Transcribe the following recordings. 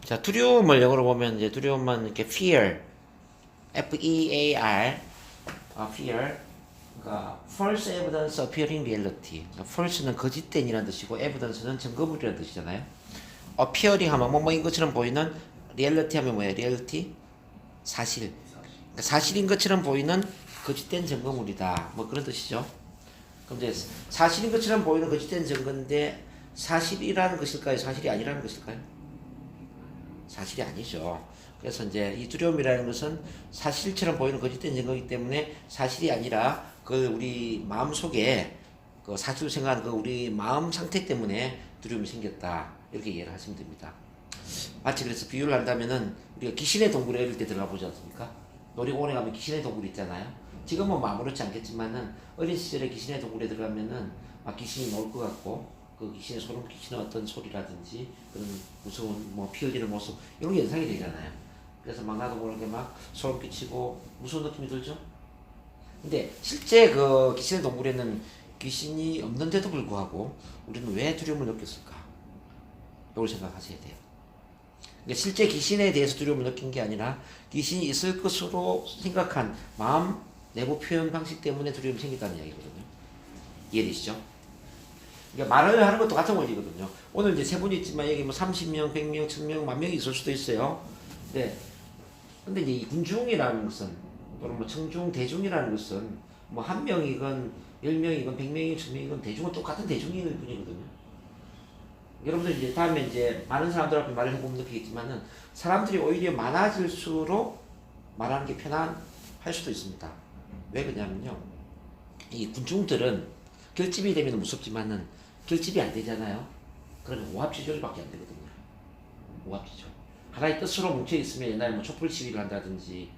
자, 두려움을 영어로 보면 이제 두려움은 이렇게 fear, F-E-A-R, fear. 그러니까 false evidence appearing reality. 그러니까 false는 거짓된이라는 뜻이고 evidence는 증거물이라는 뜻이잖아요. appearing 하면 뭐뭐인 것처럼 보이는 reality 하면 뭐예요? reality? 사실. 그러니까 사실인 것처럼 보이는 거짓된 증거물이다. 뭐 그런 뜻이죠. 그럼 이제 사실인 것처럼 보이는 거짓된 증거인데 사실이라는 것일까요? 사실이 아니라는 것일까요? 사실이 아니죠. 그래서 이제 이 두려움이라는 것은 사실처럼 보이는 거짓된 증거이기 때문에 사실이 아니라 그 우리 마음 속에 그 사실로 생각하는 그 우리 마음 상태 때문에 두려움이 생겼다. 이렇게 이해를 하시면 됩니다. 마치 그래서 비유를 한다면은 우리가 귀신의 동굴에 어릴 때 들어가 보지 않습니까? 놀이공원에 가면 귀신의 동굴 있잖아요. 지금은 뭐 아무렇지 않겠지만은 어린 시절에 귀신의 동굴에 들어가면은 막 귀신이 나올 것 같고 그 귀신의 소름 끼치는 어떤 소리라든지 그런 무서운 뭐 피 흘리는 모습 이런 게 연상이 되잖아요. 그래서 막 나도 모르게 막 소름 끼치고 무서운 느낌이 들죠. 근데 실제 그 귀신의 동굴에는 귀신이 없는데도 불구하고 우리는 왜 두려움을 느꼈을까? 이걸 생각하셔야 돼요. 그러니까 실제 귀신에 대해서 두려움을 느낀 게 아니라 귀신이 있을 것으로 생각한 마음 내부 표현 방식 때문에 두려움이 생긴다는 이야기거든요. 이해되시죠? 그러니까 말을 하는 것도 같은 원리거든요. 오늘 이제 세 분이 있지만 여기 뭐 30명, 100명, 1000명, 10,000명이 있을 수도 있어요. 근데 이제 이 군중이라는 것은 또는 뭐 청중, 대중이라는 것은 뭐 한 명이건 10명이건 100명이건 1000명이건 대중은 똑같은 대중일 뿐이거든요. 여러분들 이제 다음에 이제 많은 사람들 앞에 말을 해보면 느끼겠지만은 사람들이 오히려 많아질수록 말하는 게 편안할 수도 있습니다. 왜 그러냐면요. 이 군중들은 결집이 되면 무섭지만은 결집이 안 되잖아요. 그러면 오합지졸밖에 안 되거든요. 오합지졸. 하나의 뜻으로 뭉쳐 있으면 옛날에 뭐 촛불 시위를 한다든지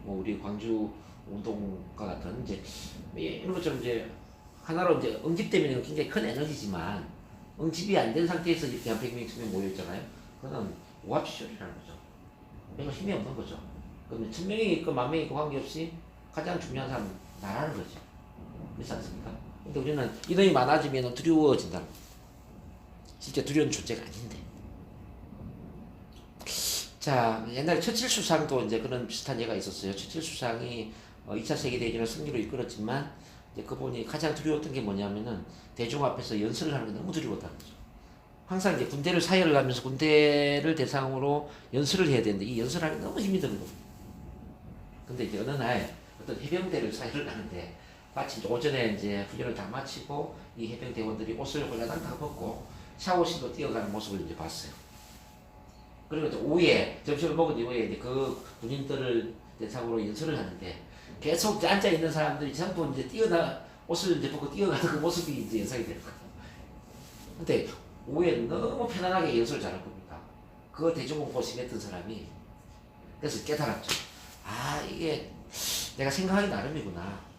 뭐 우리 광주 운동과 같은 이제 이런 것처럼 이제 하나로 이제 응집되면 굉장히 큰 에너지지만 응집이 안 된 상태에서 이렇게 한 100명, 1000명 모여있잖아요. 그거는 오합지졸이라는 거죠. 내가 힘이 없는 거죠. 그러면 1000명이 있고 10,000명이 있고 관계없이 가장 중요한 사람은 나라는 거죠. 그렇지 않습니까? 근데 우리는 인원이 많아지면 두려워진다는 거죠. 실제 두려운 존재가 아닌데. 자, 옛날에 처칠 수상도 이제 그런 비슷한 예가 있었어요. 처칠 수상이 2차 세계대전을 승리로 이끌었지만 이제 그분이 가장 두려웠던 게 뭐냐면은 대중 앞에서 연설을 하는 게 너무 두려웠다는 거죠. 항상 이제 군대를 사열을 하면서 군대를 대상으로 연설을 해야 되는데 이 연설하기 너무 힘이 드는 거예요. 근데 이제 어느 날 어떤 해병대를 사열을 하는데 마침 오전에 이제 훈련을 다 마치고 이 해병대원들이 옷을 홀라당 다 벗고 샤워실로 뛰어가는 모습을 이제 봤어요. 그리고 이제 오후에 점심을 먹은 이후에 이제 그 군인들을 대상으로 연설을 하는데 계속 이제 앉아 있는 사람들이 전부 이제 옷을 이제 벗고 뛰어가는 그 모습이 이제 연상이 되는 거예요. 근데 오후에 너무 편안하게 연설을 잘할 겁니다. 그 대중공포 심했던 사람이 그래서 깨달았죠. 아, 이게 내가 생각하기 나름이구나.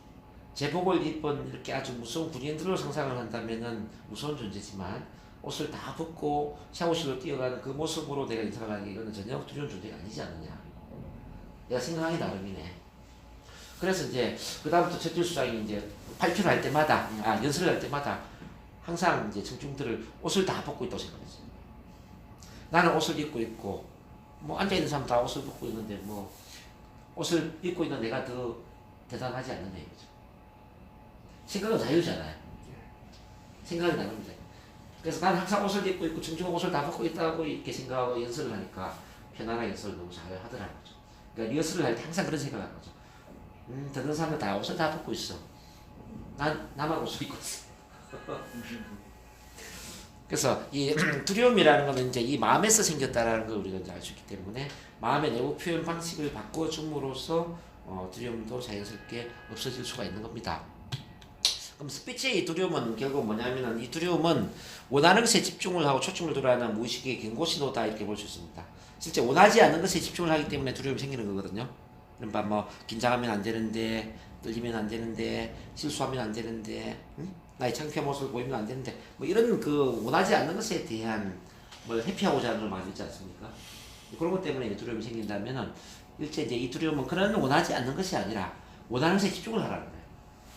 제복을 입은 이렇게 아주 무서운 군인들로 상상을 한다면은 무서운 존재지만 옷을 다 벗고 샤워실로 뛰어가는 그 모습으로 내가 인상을 하는 게 이거는 전혀 두려운 존재가 아니지 않느냐. 내가 생각하기 나름이네. 그래서 이제 그다음부터 처칠 수장이 이제 발표를 할 때마다 연설을 할 때마다 항상 이제 청중들을 옷을 다 벗고 있다고 생각했어요. 나는 옷을 입고 있고 뭐 앉아 있는 사람 다 옷을 벗고 있는데 뭐 옷을 입고 있는 내가 더 대단하지 않는 얘기죠. 생각은 자유잖아요. 생각이 나눕니다. 그래서 난 항상 옷을 입고 있고 청중은 옷을 다 벗고 있다고 이렇게 생각하고 연설을 하니까 편안하게 연설을 너무 잘 하더라는 거죠. 그러니까 리허설을 할 때 항상 그런 생각을 하는 거죠. 듣는 사람들 다 옷을 다 벗고 있어. 나만 옷을 입고 있어. 그래서 이 두려움이라는 것은 이제 이 마음에서 생겼다라는 걸 우리가 이제 알 수 있기 때문에 마음의 내부 표현 방식을 바꿔줌으로써 두려움도 자연스럽게 없어질 수가 있는 겁니다. 그럼 스피치의 이 두려움은 결국 뭐냐면은 이 두려움은 원하는 것에 집중을 하고 초점을 두려 하는 무의식의 경고 신호다 이렇게 볼 수 있습니다. 실제 원하지 않는 것에 집중을 하기 때문에 두려움이 생기는 거거든요. 그러니까 뭐 긴장하면 안 되는데, 떨리면 안 되는데, 실수하면 안 되는데, 나의 창피한 모습을 보이면 안 되는데, 뭐 이런 그 원하지 않는 것에 대한 뭘 회피하고자 하는 걸 말하지 않습니까? 그런 것 때문에 두려움이 생긴다면은 일제 이제 이 두려움은 그런 원하지 않는 것이 아니라 원하는 것에 집중을 하라는 거예요.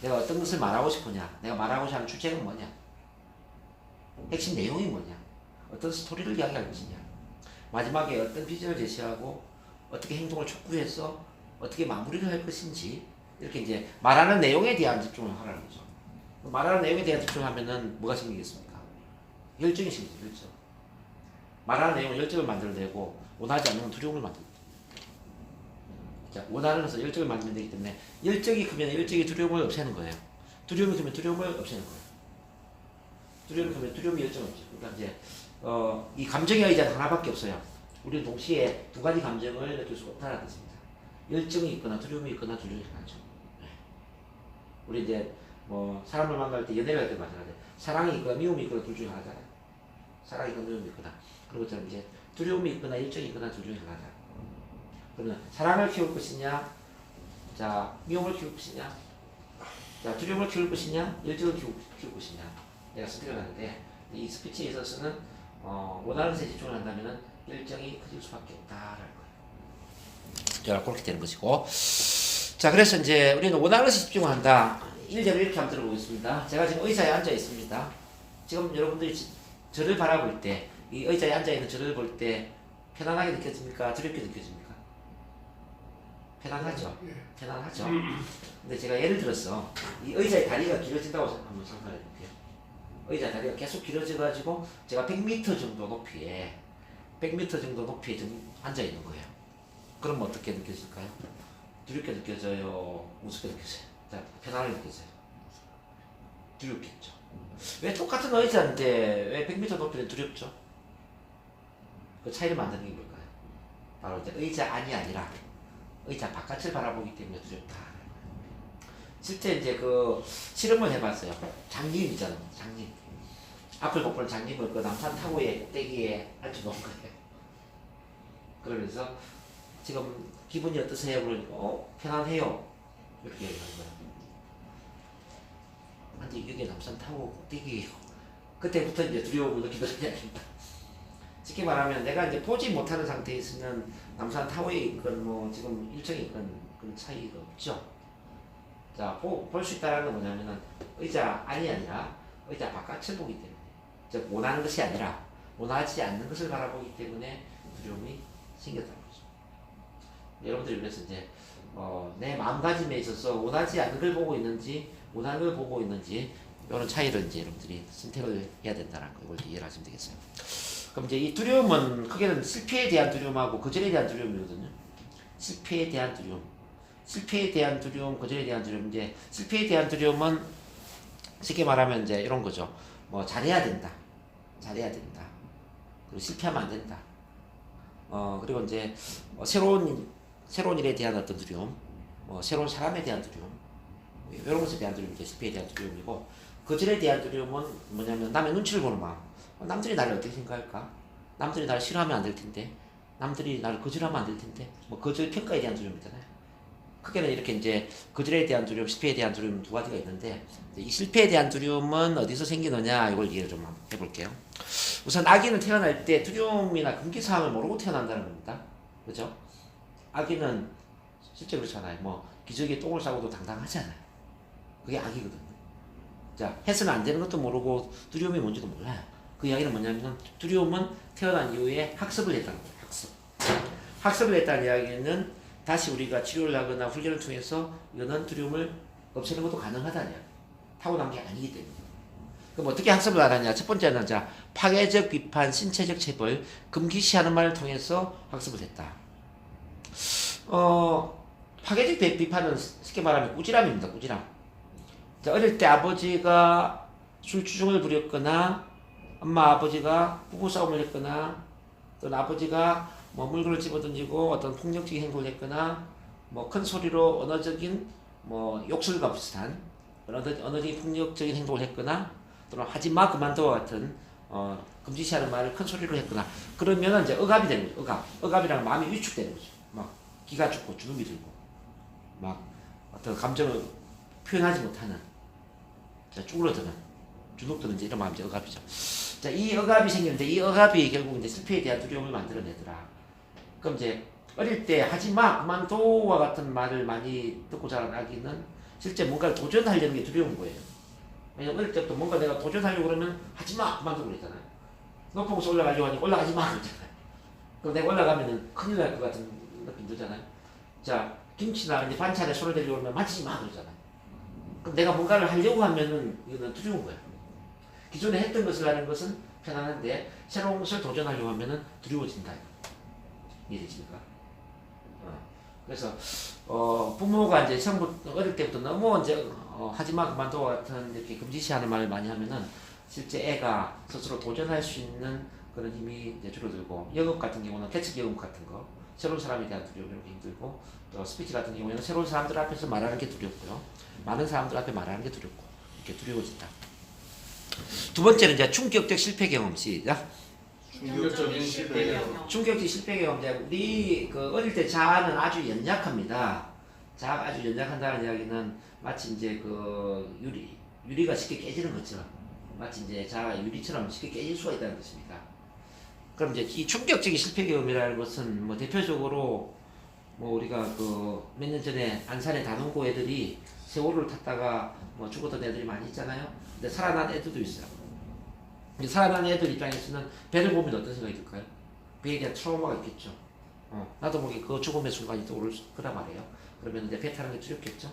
내가 어떤 것을 말하고 싶으냐, 내가 말하고자 하는 주제가 뭐냐, 핵심 내용이 뭐냐, 어떤 스토리를 이야기할 것이냐. 마지막에 어떤 비전을 제시하고 어떻게 행동을 촉구해서 어떻게 마무리를 할 것인지 이렇게 이제 말하는 내용에 대한 집중을 하라는 거죠. 말하는 내용에 대한 집중을 하면은 뭐가 생기겠습니까? 열정이 생기죠. 열정. 말하는 내용은 열정을 만들어내고 원하지 않는 건 두려움을 만들죠. 자, 원하는 것은 열정을 만들면 되기 때문에 열정이 크면 열정이 두려움을 없애는 거예요. 두려움이 크면 두려움을 없애는 거예요. 두려움이 크면 두려움이 열정을 없애요. 그러니까 이제 이 감정의 의자는 하나밖에 없어요. 우리는 동시에 두 가지 감정을 느낄 수가 없다는 뜻입니다. 열정이 있거나 두려움이 있거나 두려움이 하나죠. 네. 우리 이제 뭐 사람을 만날 때 연애를 할 때 마찬가지예요. 사랑이 있거나 미움이 있거나 둘 중에 하나잖아요. 사랑이 있거나 미움이 있거나. 그런 것처럼 이제 두려움이 있거나 열정이 있거나 둘 중에 하나잖아요. 그러면 사랑을 키울 것이냐, 자 미움을 키울 것이냐, 자 두려움을 키울 것이냐, 열정을 키울 것이냐 내가 선택을 하는데 이 스피치에 있어서는 원하는 것에 집중을 한다면은 열정이 커질 수밖에 없다라는 거예요. 자 그렇게 되는 것이고, 자 그래서 이제 우리는 원하는 것에 집중을 한다. 1절을 이렇게 한번 들어보겠습니다. 제가 지금 의자에 앉아 있습니다. 지금 여러분들이 저를 바라볼 때, 이 의자에 앉아 있는 저를 볼 때 편안하게 느껴집니까? 두렵게 느껴집니까? 편안하죠? 편안하죠? 근데 제가 예를 들어서 이 의자의 다리가 길어진다고 한번 상상해 볼게요. 의자 다리가 계속 길어져가지고 제가 100m 정도 높이에 100m 정도 높이에 좀 앉아 있는 거예요. 그럼 어떻게 느껴질까요? 두렵게 느껴져요? 우습게 느껴져요? 자, 편안하게 느껴져요? 두렵겠죠. 왜 똑같은 의자인데 왜 100m 높이는 두렵죠? 그 차이를 만드는 게 뭘까요? 바로 이제 의자 안이 아니라 의자 바깥을 바라보기 때문에 두렵다. 실제 이제 그 실험을 해봤어요. 장님 있잖아요. 장님. 앞을 못 보는 장님을 그 남산 타고의 꼭대기에 앉혀놓은 거예요. 그러면서 지금 기분이 어떠세요? 그러니까 편안해요. 이렇게 얘기하는 거예요. 근데 이게 남산 타고 꼭대기예요. 그때부터 이제 두려움을 느끼더니 아닙니다. 쉽게 말하면 내가 이제 보지 못하는 상태에 있으면 남산 타워에 있건 뭐 지금 일정에 있건 그런 차이가 없죠. 자, 볼 수 있다는 건 뭐냐면은 의자 안이 아니라 의자 바깥을 보기 때문에, 즉 원하는 것이 아니라 원하지 않는 것을 바라보기 때문에 두려움이 생겼다는 거죠. 여러분들이 그래서 이제 내 마음가짐에 있어서 원하지 않는 걸 보고 있는지 원하는 걸 보고 있는지 이런 차이를 이제 여러분들이 선택을 해야 된다는 거, 이걸 이해를 하시면 되겠어요. 그럼 이제 이 두려움은 크게는 실패에 대한 두려움하고 거절에 대한 두려움이거든요. 실패에 대한 두려움, 실패에 대한 두려움, 거절에 대한 두려움. 이제 실패에 대한 두려움은 쉽게 말하면 이제 이런 거죠. 뭐 잘해야 된다, 잘해야 된다. 그리고 실패하면 안 된다. 그리고 이제 새로운 일에 대한 어떤 두려움, 새로운 사람에 대한 두려움, 이런 것에 대한 두려움이 이제 실패에 대한 두려움이고, 거절에 대한 두려움은 뭐냐면 남의 눈치를 보는 마음. 남들이 나를 어떻게 생각할까? 남들이 나를 싫어하면 안 될 텐데, 남들이 나를 거절하면 안 될 텐데, 뭐 거절 평가에 대한 두려움이잖아요. 크게는 이렇게 이제 거절에 대한 두려움, 실패에 대한 두려움 두 가지가 있는데, 이 실패에 대한 두려움은 어디서 생기느냐 이걸 이해를 좀 해볼게요. 우선 아기는 태어날 때 두려움이나 금기 사항을 모르고 태어난다는 겁니다. 그렇죠? 아기는 실제 그렇잖아요. 뭐 기저귀에 똥을 싸고도 당당하잖아요. 그게 아기거든요. 자, 해서는 안 되는 것도 모르고 두려움이 뭔지도 몰라요. 그 이야기는 뭐냐면 두려움은 태어난 이후에 학습을 했다는 거예요. 학습을 했다는 이야기는 다시 우리가 치료를 하거나 훈련을 통해서 이거는 두려움을 없애는 것도 가능하다는 이야기. 타고난 게 아니기 때문에. 그럼 어떻게 학습을 하느냐? 첫 번째는 자, 파괴적 비판, 신체적 체벌, 금기시하는 말을 통해서 학습을 했다. 파괴적 비판은 쉽게 말하면 꾸지람입니다. 꾸지람. 자, 어릴 때 아버지가 술주정을 부렸거나 엄마 아버지가 부부싸움을 했거나 또는 아버지가 뭐 물건을 집어던지고 어떤 폭력적인 행동을 했거나 뭐 큰 소리로 언어적인 뭐 욕설과 비슷한 언어적인 폭력적인 행동을 했거나 또는 하지마 그만둬와 같은 금지시하는 말을 큰 소리로 했거나 그러면 이제 억압이 되는 거죠. 억압이라는 마음이 위축되는 거죠. 막 기가 죽고 주눅이 들고 막 어떤 감정을 표현하지 못하는 쭈그러드는 주눅드는 이런 마음이 억압이죠. 자, 이 억압이 생기는데 이 억압이 결국 이제 실패에 대한 두려움을 만들어내더라. 그럼 이제 어릴 때 하지마 그만둬와 같은 말을 많이 듣고 자란 아기는 실제 뭔가를 도전하려는 게 두려운 거예요. 왜냐면 어릴 때부터 뭔가 내가 도전하려고 그러면 하지마 그만두고 그랬잖아요. 높은 곳에 올라가려고 하니까 올라가지마 그랬잖아요. 그럼 내가 올라가면은 큰일 날 것 같은 느낌 들잖아요. 자, 김치나 이제 반찬에 손을 대려고 하면 만지지 마 그러잖아요. 그럼 내가 뭔가를 하려고 하면은 이거는 두려운 거야. 기존에 했던 것을 하는 것은 편안한데 새로운 것을 도전하려고 하면은 두려워진다. 이해되십니까? 그래서 부모가 이제 처음부터 어릴 때부터 너무 이제 하지마 그만둬 같은 이렇게 금지시하는 말을 많이 하면은 실제 애가 스스로 도전할 수 있는 그런 힘이 이제 줄어들고 영업 같은 경우는 개척 영업 같은 거 새로운 사람에 대한 두려움 이런 게 힘들고 또 스피치 같은 경우에는 새로운 사람들 앞에서 말하는 게 두렵고요. 많은 사람들 앞에 말하는 게 두렵고 이렇게 두려워진다. 두 번째는 이제 충격적 실패 경험. 시작. 충격적인 실패 경험. 충격적 실패 경험. 이제 우리 그 어릴 때 자아는 아주 연약합니다. 자아가 아주 연약한다는 이야기는 마치 이제 그 유리가 쉽게 깨지는 것처럼 마치 이제 자아가 유리처럼 쉽게 깨질 수가 있다는 것입니다. 그럼 이제 이 충격적인 실패 경험이라는 것은 뭐 대표적으로 뭐 우리가 그 몇 년 전에 안산의 단원고 애들이 세월호를 탔다가 뭐 죽었던 애들이 많이 있잖아요. 근데 살아난 애들도 있어요. 살아난 애들 입장에서는 배를 보면 어떤 생각이 들까요? 배에 대한 트라우마가 있겠죠. 나도 모르게 그 죽음의 순간이 떠오를 거란 말이에요. 그러면 이제 배 타는 게 두렵겠죠.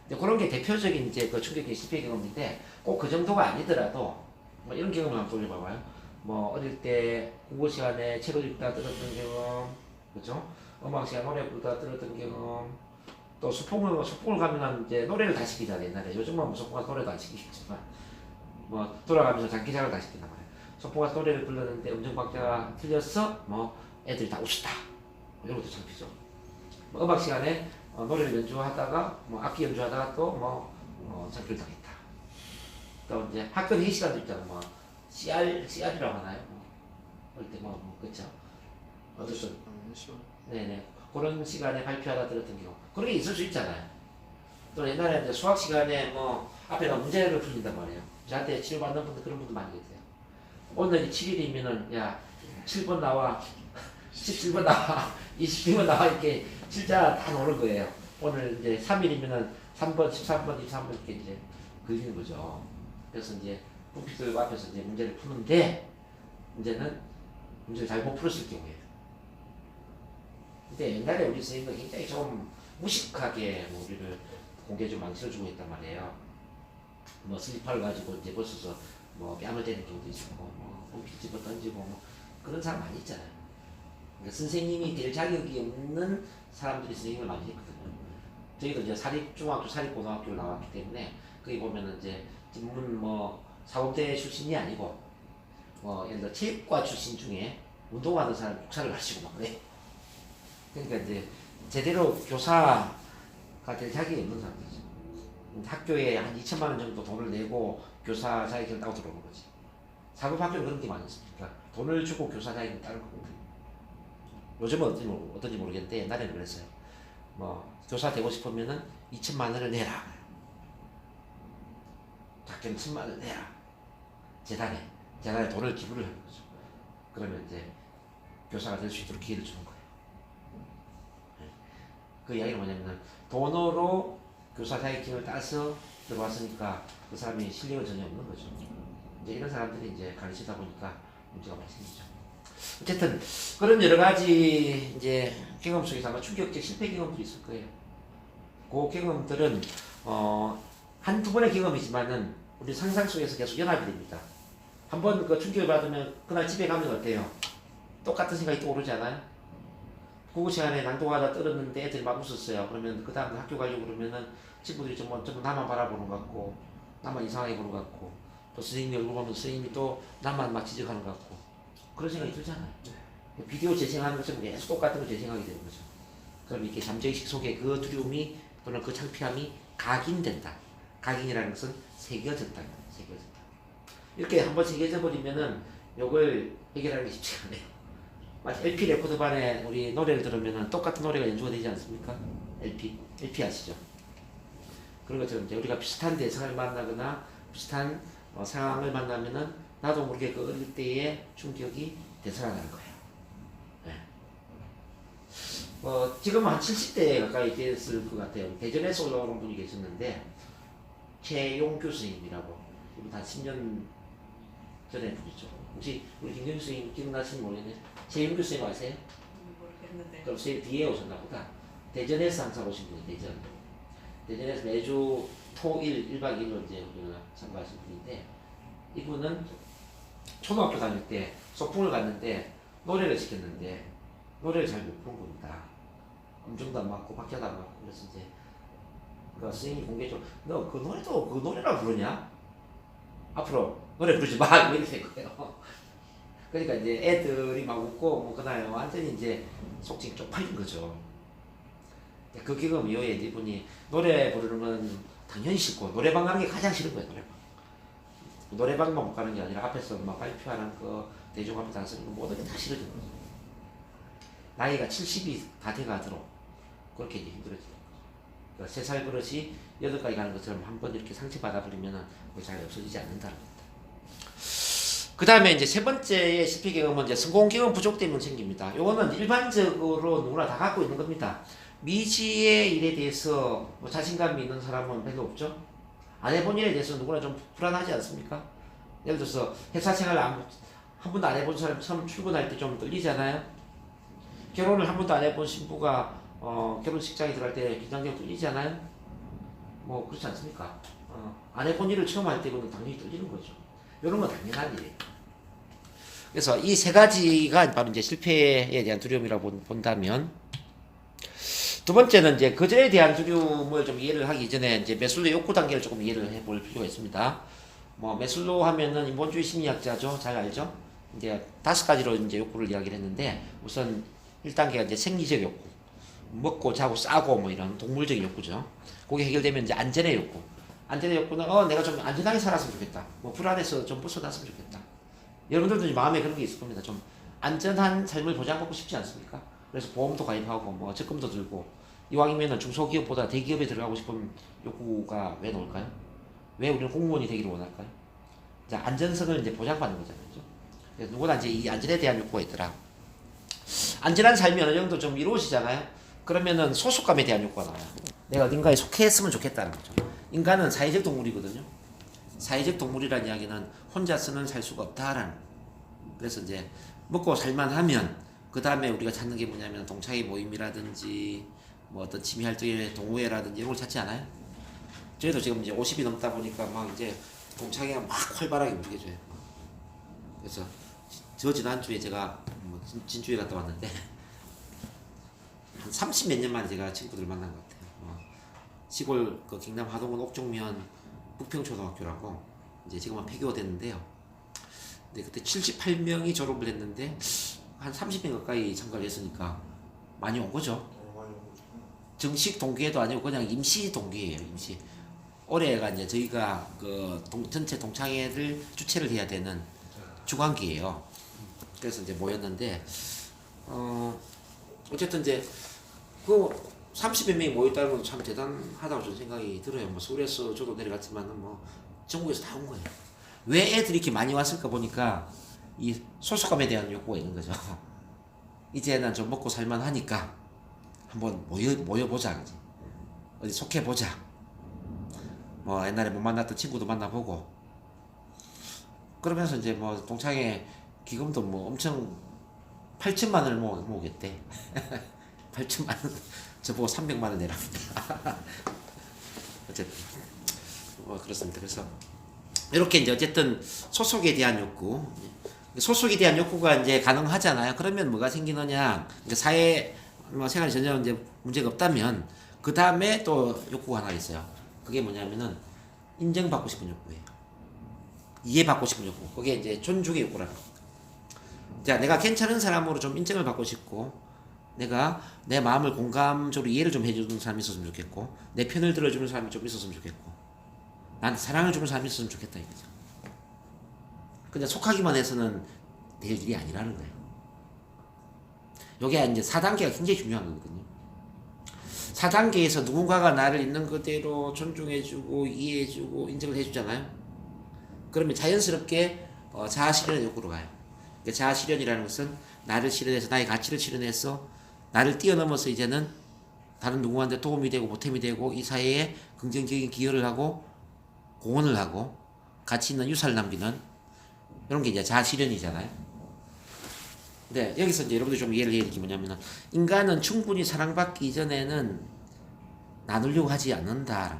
근데 그런 게 대표적인 이제 그 충격적인 실패 경험인데 꼭 그 정도가 아니더라도 뭐 이런 경험을 한번 돌려봐봐요. 뭐 어릴 때 국어 시간에 책을 읽다 들었던 경험, 그죠? 음악 시간 노래 부르다 들었던 경험, 또 소풍을 가면 이제 노래를 다 시키잖아요. 옛날에 요즘은 뭐 소풍 가서 노래도 안 시키겠지만 뭐 돌아가면서 장기자랑 다 시킨단 말이에요. 소풍 가서 노래를 불렀는데 음정 박자가 틀렸어, 뭐 애들이 다 웃었다. 뭐 이런 것도 창피죠. 뭐 음악 시간에 노래를 연주하다가 뭐 악기 연주하다가 또 창피를 당했다. 또 이제 학교 회의 시간도 있잖아. 뭐 CR이라고 하나요? 그럴 때 그렇죠. 어쩔 수 네네. 그런 시간에 발표하다 들었던 경우 그런 게 있을 수 있잖아요. 또 옛날에 이제 수학 시간에 뭐 앞에다 문제를 풀린단 말이에요. 저한테 치료받는 분들 그런 분들 많이 계세요. 오늘 7일이면은 야 7번 나와 17번 나와 22번 나와 이렇게 진짜 다 노는 거예요. 오늘 이제 3일이면은 3번 13번 23번 이렇게 이제 걸리는 거죠. 그래서 이제 컴퓨터 앞에서 이제 문제를 푸는데 문제는 문제를 잘 못 풀었을 경우에 근데 옛날에 우리 선생님은 굉장히 좀 무식하게 우리를 공개 좀 망설여주고 있단 말이에요. 뭐 슬리퍼를 가지고 이제 벗어서 뺨을 때리는 경우도 있고 홈피 집어 던지고 그런 사람 많이 있잖아요. 그러니까 선생님이 될 자격이 없는 사람들이 선생님을 많이 했거든요. 저희도 이제 사립중학교, 사립고등학교를 나왔기 때문에 거기 보면은 이제 전문 사범대 출신이 아니고 예를 들어 체육과 출신 중에 운동하는 사람 육사를 가르치고 막 그래. 그러니까 이제 제대로 교사가 될 자격이 없는 사람들이죠. 학교에 한 2천만 원 정도 돈을 내고 교사 자격증을 따고 들어오는 거지. 사립학교는 그런 게 많이 있으니까 돈을 주고 교사 자격증을 따는 거거든. 요즘은 어떤지 모르겠는데 옛날에는 그랬어요. 교사 되고 싶으면은 2천만 원을 내라. 작게는 1000만 원을 내라. 재단에 돈을 기부를 하는 거죠. 그러면 이제 교사가 될 수 있도록 기회를 주는 거예요. 그 이야기는 뭐냐면 돈으로 교사 자격증을 따서 들어왔으니까 그 사람이 실력은 전혀 없는 거죠. 이제 이런 사람들이 이제 가르치다 보니까 문제가 많이 생기죠. 어쨌든 그런 여러 가지 이제 경험 속에서 아마 충격적 실패 경험들이 있을 거예요. 그 경험들은 한두 번의 경험이지만은 우리 상상 속에서 계속 연합이 됩니다. 한번 그 충격을 받으면 그날 집에 가면 어때요? 똑같은 생각이 또 오르지 않아요? 국어 시간에 낭독하다 떨었는데 애들이 막 웃었어요. 그러면 그 다음 학교 가려고 그러면은 친구들이 전부 나만 바라보는 것 같고 나만 이상하게 보는 것 같고 또 선생님이 얼굴 보면 선생님이 또 나만 막 지적하는 것 같고 그런 생각이 들잖아요. 비디오 재생하는 것처럼 계속 똑같은 걸 재생하게 되는 거죠. 그럼 이렇게 잠재의식 속에 그 두려움이 또는 그 창피함이 각인된다. 각인이라는 것은 새겨진다. 이렇게 한번 새겨져 버리면은 이걸 해결하는 게 쉽지가 않아요. 마치 LP 레코드반에 우리 노래를 들으면은 똑같은 노래가 연주가 되지 않습니까? LP 아시죠? 그런 것처럼 이제 우리가 비슷한 대상을 만나거나 비슷한 상황을 만나면은 나도 모르게 그 어릴 때의 충격이 되살아나는 거예요. 네. 지금은 한 70대 가까이 됐을 것 같아요. 대전에서 올라오는 분이 계셨는데 최용규 선생님이라고 이분 한 10년 전에 분이죠. 혹시 우리 김경수 선생님 기억나시는 모르겠네. 최윤규 선생님 아세요? 모르겠는데. 그럼 선생님 뒤에 오셨나 보다. 대전에서 항상 오신 분이 대전에서 매주 토일 1박 2일로 이제 우리가 참가하신 분인데 이분은 초등학교 다닐 때 소풍을 갔는데 노래를 시켰는데 노래를 잘 못 부른 겁니다. 음정도 안 맞고 박자도 안 맞고 그래서 이제 그 선생님이 공개적으로 너 그 노래도 그 노래라 부르냐? 앞으로 노래 부르지 마 이렇게 된 거예요. 그러니까 이제 애들이 막 웃고 뭐 그날 완전히 이제 속칭 쪽팔린 거죠. 그 경험 이후에 이분이 노래 부르는 건 당연히 싫고 노래방 가는 게 가장 싫은 거예요. 노래방만 못 가는 게 아니라 앞에서 막 발표하는 거 대중 앞에 다서는 거 모든 게 다 싫어진 거죠. 나이가 70이 다 돼가도록 그렇게 이제 힘들어지는 거죠. 그러니까 3살 버릇이 8가지 가는 것처럼 한번 이렇게 상처받아 버리면은 잘 없어지지 않는다는 겁니다. 그 다음에 이제 세 번째의 실패 경험은 이제 성공 경험 부족 때문에 생깁니다. 요거는 일반적으로 누구나 다 갖고 있는 겁니다. 미지의 일에 대해서 뭐 자신감이 있는 사람은 별로 없죠. 안 해본 일에 대해서 누구나 좀 불안하지 않습니까? 예를 들어서 회사 생활을 한 번도 안 해본 사람 처음 출근할 때 좀 떨리잖아요. 결혼을 한 번도 안 해본 신부가 결혼식장에 들어갈 때 긴장되고 떨리잖아요. 뭐 그렇지 않습니까? 안 해본 일을 처음 할 때는 당연히 떨리는 거죠. 이런 건 당연한 일이에요. 그래서 이 세 가지가 바로 이제 실패에 대한 두려움이라고 본다면, 두 번째는 이제 거절에 대한 두려움을 좀 이해를 하기 전에 이제 매슬로의 욕구 단계를 조금 이해를 해볼 필요가 있습니다. 뭐 매슬로 하면은 인본주의 심리학자죠, 잘 알죠? 이제 5가지로 이제 욕구를 이야기를 했는데 우선 1단계가 이제 생리적 욕구, 먹고 자고 싸고 뭐 이런 동물적인 욕구죠. 그게 해결되면 이제 안전의 욕구. 안전의 욕구는 내가 좀 안전하게 살았으면 좋겠다. 뭐 불안해서 좀 벗어났으면 좋겠다. 여러분들도 마음에 그런 게 있을 겁니다. 좀 안전한 삶을 보장받고 싶지 않습니까? 그래서 보험도 가입하고 뭐 적금도 들고 이왕이면은 중소기업보다 대기업에 들어가고 싶은 욕구가 왜 나올까요? 왜 우리는 공무원이 되기를 원할까요? 이제 안전성을 이제 보장받는 거잖아요. 그죠? 그래서 누구나 이제 이 안전에 대한 욕구가 있더라. 안전한 삶이 어느 정도 좀 이루어지잖아요. 그러면은 소속감에 대한 욕구가 나와요. 내가 어딘가에 속해했으면 좋겠다는 거죠. 인간은 사회적 동물이거든요. 사회적 동물이라는 이야기는 혼자서는 살 수가 없다라는. 그래서 이제 먹고 살만 하면 그 다음에 우리가 찾는 게 뭐냐면 동창회 모임이라든지 뭐 어떤 취미 활동의 동호회라든지 이런 걸 찾지 않아요? 저희도 지금 이제 50이 넘다 보니까 막 이제 동창회가 막 활발하게 움직여져요. 그래서 저 지난주에 제가 뭐 진주에 갔다 왔는데 한 30몇 년 만에 제가 친구들을 만난 것 같아요. 시골 그 경남 하동군 옥종면 북평초등학교라고 이제 지금은 폐교됐는데요. 근데 그때 78명이 졸업을 했는데 한 30명 가까이 참가를 했으니까 많이 온 거죠. 정식 동기회도 아니고 그냥 임시 동기회예요. 임시. 올해가 이제 저희가 그 전체 동창회를 주최를 해야 되는 주관기예요. 그래서 이제 모였는데 어쨌든 이제 그 30여 명이 모였다는 건 참 대단하다고 저는 생각이 들어요. 뭐 서울에서 저도 내려갔지만은 뭐 전국에서 다 온 거예요. 왜 애들이 이렇게 많이 왔을까 보니까 이 소속감에 대한 욕구가 있는 거죠. 이제는 좀 먹고 살만 하니까 한번 모여보자. 그지? 어디 속해보자. 뭐 옛날에 못 만났던 친구도 만나보고 그러면서 이제 뭐 동창회 기금도 뭐 엄청 8천만 원을 모으겠대. 8천만 원. 저보고 300만 원 내랍니다. 어쨌든 뭐 그렇습니다. 그래서 이렇게 이제 어쨌든 소속에 대한 욕구, 소속에 대한 욕구가 이제 가능하잖아요. 그러면 뭐가 생기느냐? 이제 사회 뭐 생활이 전혀 이제 문제가 없다면 그 다음에 또 욕구가 하나 있어요. 그게 뭐냐면은 인정받고 싶은 욕구예요. 이해받고 싶은 욕구. 그게 이제 존중의 욕구라는 겁니다. 자, 내가 괜찮은 사람으로 좀 인정을 받고 싶고. 내가 내 마음을 공감적으로 이해를 좀 해주는 사람이 있었으면 좋겠고 내 편을 들어주는 사람이 좀 있었으면 좋겠고 나한테 사랑을 주는 사람이 있었으면 좋겠다 이거죠. 근데 속하기만 해서는 될 일이 아니라는 거예요. 요게 이제 4단계가 굉장히 중요한 거거든요. 4단계에서 누군가가 나를 있는 그대로 존중해주고 이해해주고 인정을 해주잖아요. 그러면 자연스럽게 자아실현의 욕구로 가요. 그러니까 자아실현이라는 것은 나를 실현해서 나의 가치를 실현해서 나를 뛰어넘어서 이제는 다른 누구한테 도움이 되고 보탬이 되고 이 사회에 긍정적인 기여를 하고 공헌을 하고 가치 있는 유산을 남기는 이런 게 이제 자아실현이잖아요. 근데 여기서 이제 여러분들 좀 이해를 해야 될 게 뭐냐면은 인간은 충분히 사랑받기 이전에는 나누려고 하지 않는다.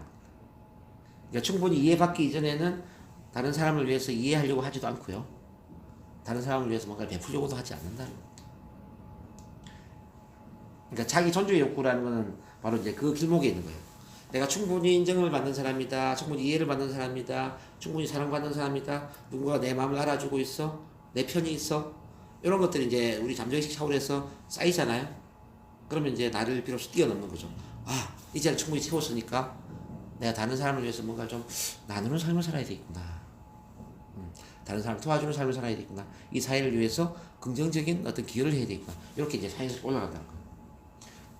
그러니까 충분히 이해받기 이전에는 다른 사람을 위해서 이해하려고 하지도 않고요. 다른 사람을 위해서 뭔가를 베풀려고도 하지 않는다는 겁니다. 그러니까 자기 존중의 욕구라는 거는 바로 이제 그 길목에 있는 거예요. 내가 충분히 인정을 받는 사람이다. 충분히 이해를 받는 사람이다. 충분히 사랑받는 사람이다. 누군가가 내 마음을 알아주고 있어. 내 편이 있어. 이런 것들이 이제 우리 잠재의식 차원에서 쌓이잖아요. 그러면 이제 나를 비로소 뛰어넘는 거죠. 아, 이제는 충분히 채웠으니까 내가 다른 사람을 위해서 뭔가 좀 나누는 삶을 살아야 되겠구나. 다른 사람을 도와주는 삶을 살아야 되겠구나. 이 사회를 위해서 긍정적인 어떤 기여를 해야 되겠구나. 이렇게 이제 사회에서 올라간다는 거예요.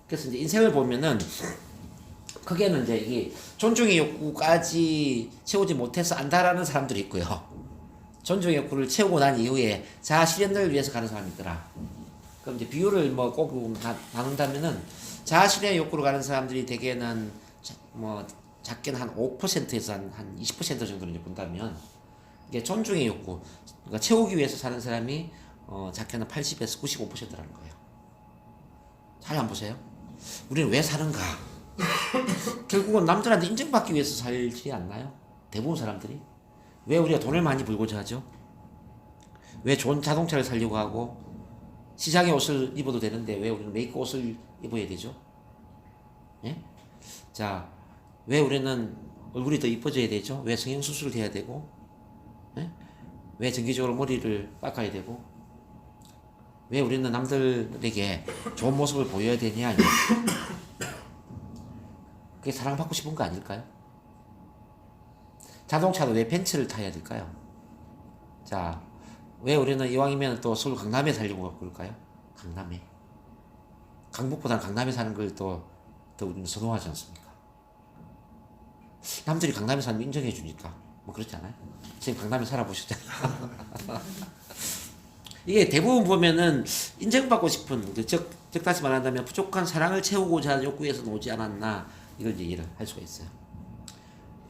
그래서 이제 인생을 보면은 크게는 이제 이게 존중의 욕구까지 채우지 못해서 안다라는 사람들이 있고요. 존중의 욕구를 채우고 난 이후에 자아 실현을 위해서 가는 사람이 있더라. 그럼 이제 비율을 뭐 꼭 나눈다면은 자아 실현의 욕구로 가는 사람들이 대개는 뭐 작게는 한 5%에서 한 20% 정도를 이제 본다면 이게 존중의 욕구, 그러니까 채우기 위해서 사는 사람이 작게는 80에서 95%라는 거예요. 잘 안 보세요? 우리는 왜 사는가? 결국은 남들한테 인정받기 위해서 살지 않나요? 대부분 사람들이. 왜 우리가 돈을 많이 벌고자 하죠? 왜 좋은 자동차를 사려고 하고 시장의 옷을 입어도 되는데 왜 우리는 메이크 옷을 입어야 되죠? 예? 자, 왜 우리는 얼굴이 더 이뻐져야 되죠? 왜 성형수술을 해야 되고? 예? 왜 정기적으로 머리를 깎아야 되고? 왜 우리는 남들에게 좋은 모습을 보여야 되냐? 그게 사랑받고 싶은 거 아닐까요? 자동차도 왜 벤츠를 타야 될까요? 자, 왜 우리는 이왕이면 또 서울 강남에 살려고 그럴까요? 강남에. 강북보다는 강남에 사는 걸 더 우리는 선호하지 않습니까? 남들이 강남에 사는 거 인정해 주니까. 뭐 그렇지 않아요? 지금 강남에 살아보셨잖아요. 이게 대부분 보면은 인정받고 싶은, 즉 다시 말한다면 부족한 사랑을 채우고자 하는 욕구에서 오지 않았나, 이걸 이제 이해를 할 수가 있어요.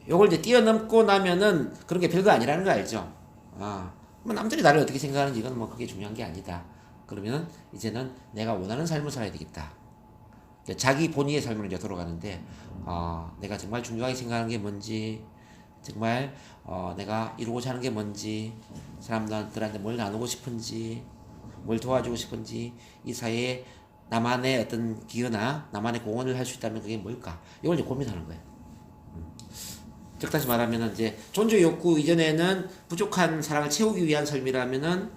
요걸 이제 뛰어넘고 나면은 그런 게 별거 아니라는 거 알죠? 뭐 남들이 나를 어떻게 생각하는지 이건 뭐 그게 중요한 게 아니다. 그러면은 이제는 내가 원하는 삶을 살아야 되겠다. 자기 본위의 삶으로 이제 돌아가는데, 내가 정말 중요하게 생각하는 게 뭔지, 정말 내가 이루고자 하는 게 뭔지, 사람들한테 뭘 나누고 싶은지, 뭘 도와주고 싶은지, 이 사회에 나만의 어떤 기여나 나만의 공헌을 할 수 있다면 그게 뭘까? 이걸 이제 고민하는 거예요. 즉 다시 말하면은 이제 존중 욕구 이전에는 부족한 사랑을 채우기 위한 삶이라면은,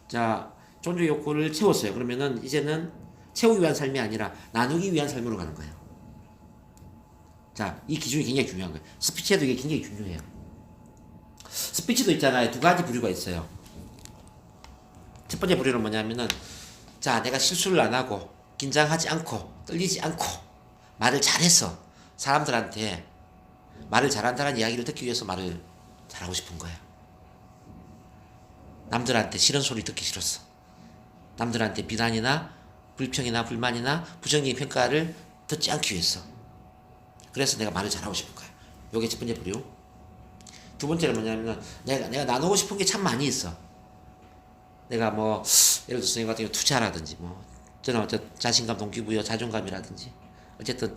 자, 존중 욕구를 채웠어요. 그러면은 이제는 채우기 위한 삶이 아니라 나누기 위한 삶으로 가는 거예요. 자, 이 기준이 굉장히 중요한 거예요. 스피치에도 이게 굉장히 중요해요. 스피치도 있잖아요. 두 가지 부류가 있어요. 첫 번째 부류는 뭐냐면은, 자, 내가 실수를 안 하고 긴장하지 않고 떨리지 않고 말을 잘해서 사람들한테 말을 잘한다는 이야기를 듣기 위해서 말을 잘하고 싶은 거예요. 남들한테 싫은 소리 듣기 싫었어. 남들한테 비난이나 불평이나 불만이나 부정적인 평가를 듣지 않기 위해서. 그래서 내가 말을 잘하고 싶은 거예요. 요게 첫 번째 부류. 두 번째는 뭐냐면 내가 나누고 싶은 게 참 많이 있어. 내가 뭐 예를 들어서 이 같은 경우 투자라든지 뭐 저는 자신감, 동기부여, 자존감이라든지 어쨌든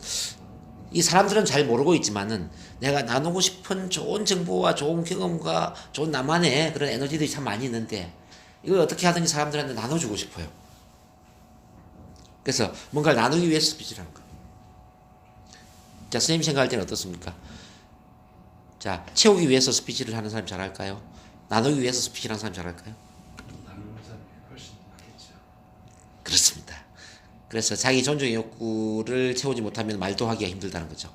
이 사람들은 잘 모르고 있지만은 내가 나누고 싶은 좋은 정보와 좋은 경험과 좋은 나만의 그런 에너지들이 참 많이 있는데 이걸 어떻게 하든지 사람들한테 나눠주고 싶어요. 그래서 뭔가를 나누기 위해서 스피치를 하는 거예요. 자, 선생님이 생각할 때는 어떻습니까? 자, 채우기 위해서 스피치를 하는 사람이 잘할까요? 나누기 위해서 스피치를 하는 사람이 잘할까요? 나누는 사람이 훨씬 낫겠죠. 그렇습니다. 그래서 자기 존중의 욕구를 채우지 못하면 말도 하기가 힘들다는 거죠.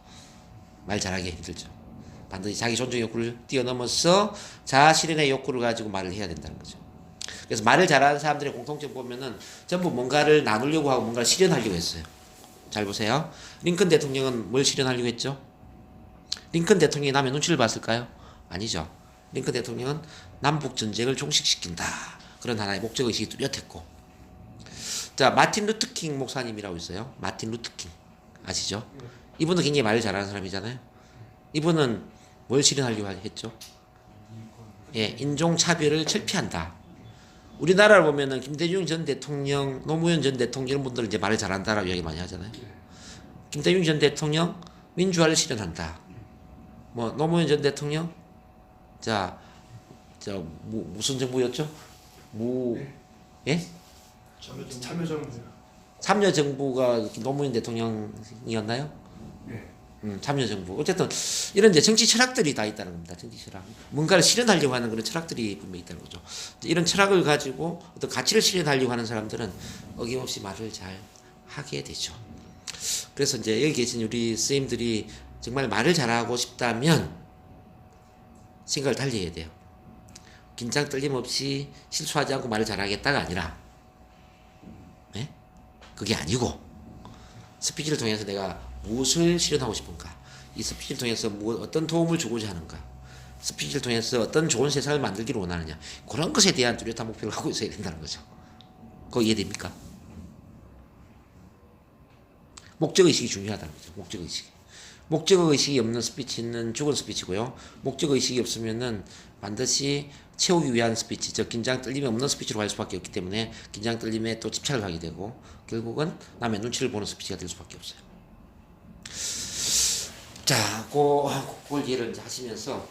말 잘하기가 힘들죠. 반드시 자기 존중의 욕구를 뛰어넘어서 자아 실현의 욕구를 가지고 말을 해야 된다는 거죠. 그래서 말을 잘하는 사람들의 공통점 보면은 전부 뭔가를 나누려고 하고 뭔가를 실현하려고 했어요. 잘 보세요. 링컨 대통령은 뭘 실현하려고 했죠? 링컨 대통령이 남의 눈치를 봤을까요? 아니죠. 링컨 대통령은 남북 전쟁을 종식시킨다. 그런 하나의 목적의식이 뚜렷했고. 자, 마틴 루터킹 목사님이라고 있어요. 마틴 루터킹. 아시죠? 이분은 굉장히 말을 잘하는 사람이잖아요. 이분은 뭘 실현하려고 했죠? 예, 인종차별을 철폐한다. 우리나라를 보면은 김대중 전 대통령, 노무현 전 대통령 이런 분들은 이제 말을 잘한다라고 이야기 많이 하잖아요. 김대중 전 대통령 민주화를 실현한다. 뭐 노무현 전 대통령 무슨 정부였죠? 네. 예? 참여정부. 참여정부가 노무현 대통령이었나요? 네. 참여정부. 어쨌든 이런 이제 정치 철학들이 다 있다는 겁니다. 정치 철학. 뭔가를 실현하려고 하는 그런 철학들이 분명히 있다는 거죠. 이런 철학을 가지고 어떤 가치를 실현하려고 하는 사람들은 어김없이 말을 잘 하게 되죠. 그래서 이제 여기 계신 우리 선생님들이 정말 말을 잘하고 싶다면 생각을 달리 해야 돼요. 긴장 떨림 없이 실수하지 않고 말을 잘하겠다가 아니라, 네? 그게 아니고 스피치를 통해서 내가 무엇을 실현하고 싶은가, 이 스피치를 통해서 어떤 도움을 주고자 하는가, 스피치를 통해서 어떤 좋은 세상을 만들기를 원하느냐, 그런 것에 대한 뚜렷한 목표를 갖고 있어야 된다는 거죠. 그거 이해됩니까? 목적의식이 중요하다는 거죠. 목적의식이. 목적의식이 없는 스피치는 죽은 스피치고요. 목적의식이 없으면은 반드시 채우기 위한 스피치, 즉 긴장 떨림이 없는 스피치로 갈 수밖에 없기 때문에 긴장 떨림에 또 집착을 하게 되고 결국은 남의 눈치를 보는 스피치가 될 수밖에 없어요. 자, 그걸 이해를 이제 하시면서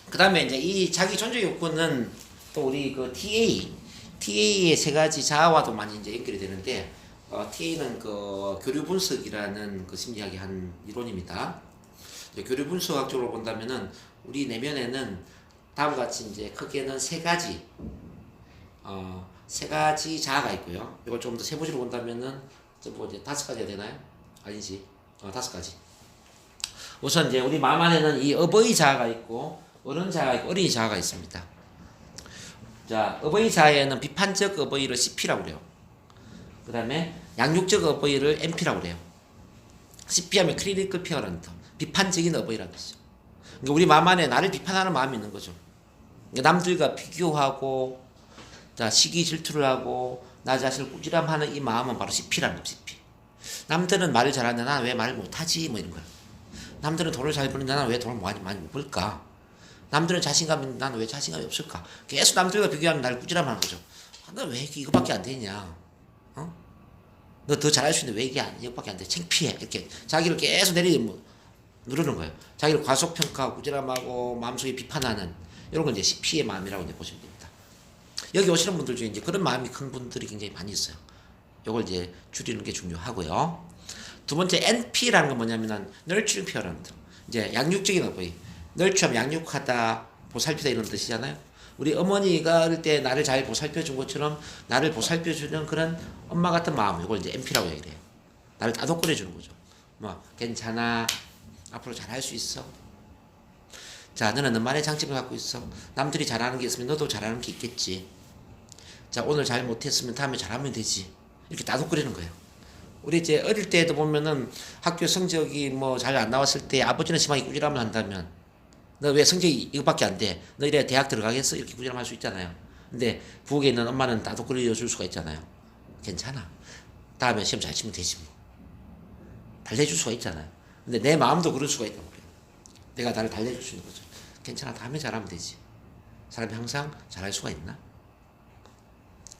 그 다음에 이제 이 자기 존재 욕구는 또 우리 그 TA의 세 가지 자아와도 많이 이제 연결이 되는데 TA는 그 교류 분석이라는 그 심리학의 한 이론입니다. 교류 분석학적으로 본다면은 우리 내면에는 다음과 같이 이제 크게는 세 가지 자아가 있고요. 이걸 조금 더 세부적으로 본다면은 뭐 이제 5가지가 되나요? 아니지. 5가지. 우선 이제 우리 마음 안에는 이 어버이 자아가 있고 어른 자아가 있고 어린이 자아가 있습니다. 자, 어버이 자아에는 비판적 어버이를 CP라고 그래요. 그 다음에 양육적 어버이를 MP라고 그래요. CP하면 critical parent, 비판적인 어버이라는 뜻이죠. 그러니까 우리 마음 안에 나를 비판하는 마음이 있는 거죠. 그러니까 남들과 비교하고, 시기 질투를 하고, 나 자신을 꾸지람하는 이 마음은 바로 CP라는 거예요. CP. 남들은 말을 잘하는데 나는 왜 말을 못하지? 뭐 이런 거예요. 남들은 돈을 잘 버는데 나는 왜 돈을 많이 못 벌까? 남들은 자신감이 있는데 나는 왜 자신감이 없을까? 계속 남들과 비교하면 나를 꾸지람하는 거죠. 너 왜 이거밖에 안 되냐? 너 더 잘할 수 있는데 왜 이거밖에 안 돼? 창피해. 이렇게 자기를 계속 누르는 거예요. 자기를 과소평가하고 꾸지람하고 마음속에 비판하는 이런 건 이제 CP의 마음이라고 이제 보시면 됩니다. 여기 오시는 분들 중에 이제 그런 마음이 큰 분들이 굉장히 많이 있어요. 이걸 이제 줄이는 게 중요하고요. 두 번째 NP라는 건 뭐냐면은 nurturing parent. 이제 양육적인 어버이. nurture하면 양육하다, 보살피다 이런 뜻이잖아요. 우리 어머니가 어릴 때 나를 잘 보살펴준 것처럼 나를 보살펴주는 그런 엄마 같은 마음, 이걸 이제 NP라고 얘기를 해요. 나를 따독거려주는 거죠. 뭐 괜찮아, 앞으로 잘할 수 있어. 자, 너는 너만의 장점을 갖고 있어. 남들이 잘하는 게 있으면 너도 잘하는 게 있겠지. 자, 오늘 잘 못했으면 다음에 잘하면 되지. 이렇게 따독거리는 거예요. 우리 이제 어릴 때도 보면은 학교 성적이 뭐 잘 안 나왔을 때 아버지는 심하게 꾸지람을 한다면 너 왜 성적이 이거밖에 안 돼? 너 이래 대학 들어가겠어? 이렇게 꾸지람할 수 있잖아요. 근데 부엌에 있는 엄마는 따독거려 줄 수가 있잖아요. 괜찮아. 다음에 시험 잘 치면 되지 뭐. 달래줄 수가 있잖아요. 근데 내 마음도 그럴 수가 있단 말이에요. 내가 나를 달래줄 수 있는 거죠. 괜찮아. 다음에 잘하면 되지. 사람이 항상 잘할 수가 있나?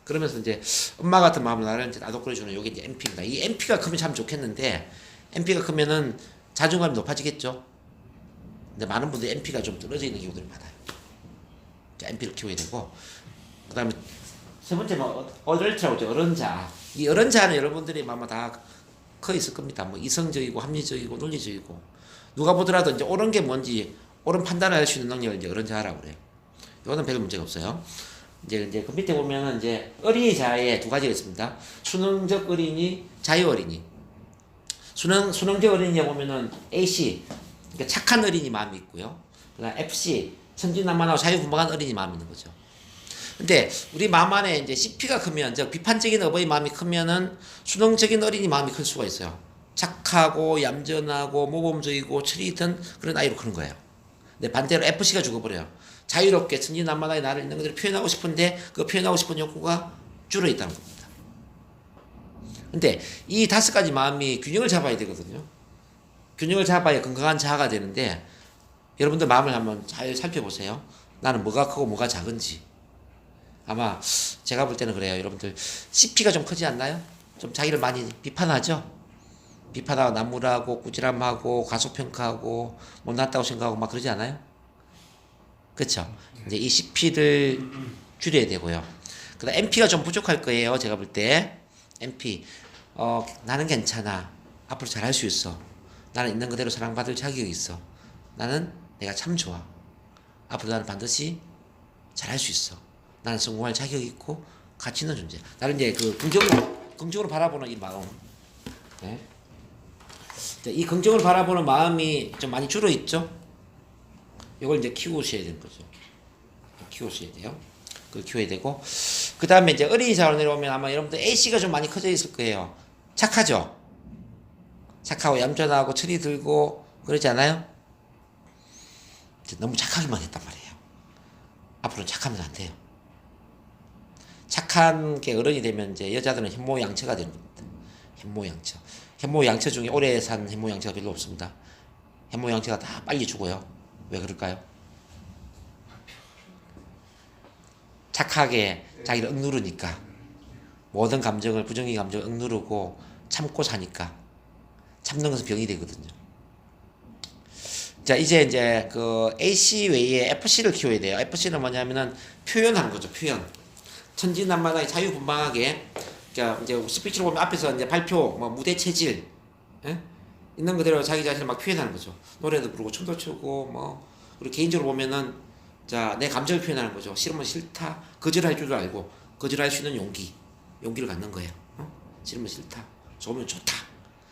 그러면서 이제 엄마 같은 마음을 나를 이제 따독거려주는 요게 이제 MP입니다. 이 MP가 크면 참 좋겠는데 MP가 크면은 자존감이 높아지겠죠. 근데 많은 분들이 MP가 좀 떨어져 있는 경우들이 많아요. 자, MP를 키워야 되고, 그 다음에 세 번째는 어덜트라고 하죠. 어른자. 이 어른자는 여러분들이 아마 다 커 있을 겁니다. 뭐 이성적이고 합리적이고 논리적이고 누가 보더라도 이제 옳은 게 뭔지 옳은 판단을 할 수 있는 능력을 이제 어른자라고 그래요. 이거는 별 문제가 없어요. 이제 그 밑에 보면은 이제 어린이 자아에 두 가지가 있습니다. 수능적 어린이, 자유 어린이. 수능적 어린이에 보면은 AC, 그러니까 착한 어린이 마음이 있고요. 그다음 FC, 천진난만하고 자유분방한 어린이 마음이 있는 거죠. 근데 우리 마음 안에 이제 CP가 크면, 즉 비판적인 어버이 마음이 크면은 수능적인 어린이 마음이 클 수가 있어요. 착하고 얌전하고 모범적이고 철이 있던 그런 아이로 크는 거예요. 근데 반대로 FC가 죽어버려요. 자유롭게 천진난만하게 나를 있는 것들을 표현하고 싶은데 그 표현하고 싶은 욕구가 줄어 있다는 겁니다. 근데 이 5가지 마음이 균형을 잡아야 되거든요. 균형을 잡아야 건강한 자아가 되는데 여러분들 마음을 한번 잘 살펴보세요. 나는 뭐가 크고 뭐가 작은지. 아마 제가 볼 때는 그래요. 여러분들 CP가 좀 크지 않나요? 좀 자기를 많이 비판하죠? 비판하고 나무라고 꾸지람하고 과소평가하고 못났다고 생각하고 막 그러지 않아요? 그쵸? 이제 이 CP를 줄여야 되고요. 그다음 MP가 좀 부족할 거예요. 제가 볼 때 MP 나는 괜찮아. 앞으로 잘할 수 있어. 나는 있는 그대로 사랑받을 자격이 있어. 나는 내가 참 좋아. 앞으로 나는 반드시 잘할 수 있어. 나는 성공할 자격이 있고 가치 있는 존재. 나는 이제 그 긍정으로 바라보는 이 마음. 네? 이 긍정을 바라보는 마음이 좀 많이 줄어 있죠. 이걸 이제 키우셔야 되는 거죠. 키우셔야 돼요. 그걸 키워야 되고 그 다음에 이제 어린이 자로 내려오면 아마 여러분들 A씨가 좀 많이 커져 있을 거예요. 착하죠. 착하고 얌전하고 철이 들고 그러지 않아요? 너무 착하기만 했단 말이에요. 앞으로는 착하면 안 돼요. 착한 게 어른이 되면 이제 여자들은 현모양처가 되는 겁니다. 현모양처. 현모양처 중에 오래 산 현모양처가 별로 없습니다. 현모양처가 다 빨리 죽어요. 왜 그럴까요? 착하게 자기를 억누르니까. 모든 감정을, 부정의 감정을 억누르고 참고 사니까. 참는 것은 병이 되거든요. 자, 이제 그 AC 외에 FC를 키워야 돼요. FC는 뭐냐면은 표현하는 거죠, 표현. 천진난만하게 자유분방하게. 자, 이제 스피치로 보면 앞에서 이제 발표, 뭐 무대 체질, 예? 있는 그대로 자기 자신을 막 표현하는 거죠. 노래도 부르고 춤도 추고 뭐 그리고 개인적으로 보면은 자, 내 감정을 표현하는 거죠. 싫으면 싫다. 거절할 줄도 알고 거절할 수 있는 용기를 갖는 거예요. 싫으면 싫다. 좋으면 좋다.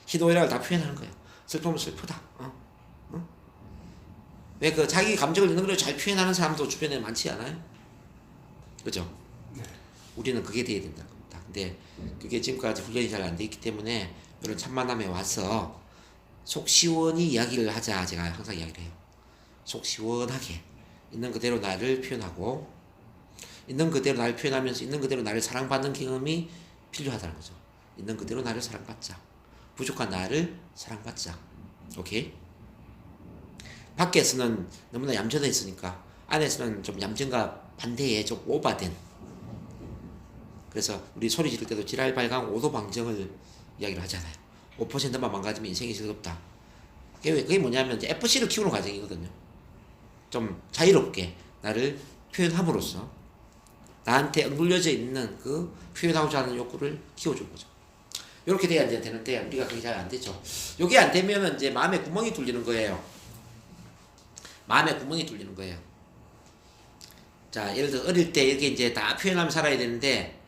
희노애락을 다 표현하는 거예요. 슬프면 슬프다. 왜 그 자기 감정을 있는 그대로 잘 표현하는 사람도 주변에 많지 않아요? 그죠? 네. 우리는 그게 돼야 된다. 근데 그게 지금까지 훈련이 잘 안 돼 있기 때문에 이런 참만함에 와서 속 시원히 이야기를 하자. 제가 항상 이야기를 해요. 속 시원하게 있는 그대로 나를 표현하고 있는 그대로 나를 표현하면서 있는 그대로 나를 사랑받는 경험이 필요하다는 거죠. 있는 그대로 나를 사랑받자. 부족한 나를 사랑받자. 오케이? 밖에서는 너무나 얌전해 있으니까 안에서는 좀 얌전과 반대에 좀 오바된. 그래서 우리 소리 지를 때도 지랄 발광 오도 방정을 이야기를 하잖아요. 5%만 망가지면 인생이 즐겁다. 그게 뭐냐면 이제 FC를 키우는 과정이거든요. 좀 자유롭게 나를 표현함으로써 나한테 억눌려져 있는 그 표현하고자 하는 욕구를 키워주는 거죠. 이렇게 돼야 이제 되는데 우리가 그게 잘 안 되죠. 이게 안 되면 이제 마음에 구멍이 뚫리는 거예요. 마음에 구멍이 뚫리는 거예요. 자, 예를 들어 어릴 때 이렇게 이제 다 표현하면 살아야 되는데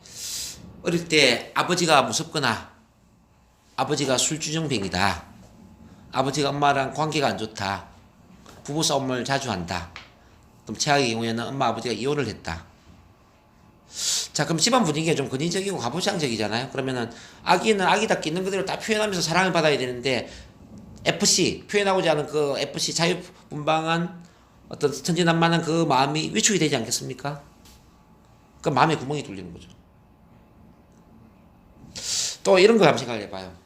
어릴 때 아버지가 무섭거나 아버지가 술주정뱅이다. 아버지가 엄마랑 관계가 안 좋다. 부부싸움을 자주 한다. 그럼 최악의 경우에는 엄마 아버지가 이혼을 했다. 자, 그럼 집안 분위기가 좀 근위적이고 가부장적이잖아요. 그러면은 아기는 아기답게 있는 그대로 다 표현하면서 사랑을 받아야 되는데 FC 표현하고자 하는 그 FC 자유분방한 어떤 천진난만한 그 마음이 위축이 되지 않겠습니까? 그 마음에 구멍이 뚫리는 거죠. 또 이런 거 한번 생각을 해봐요.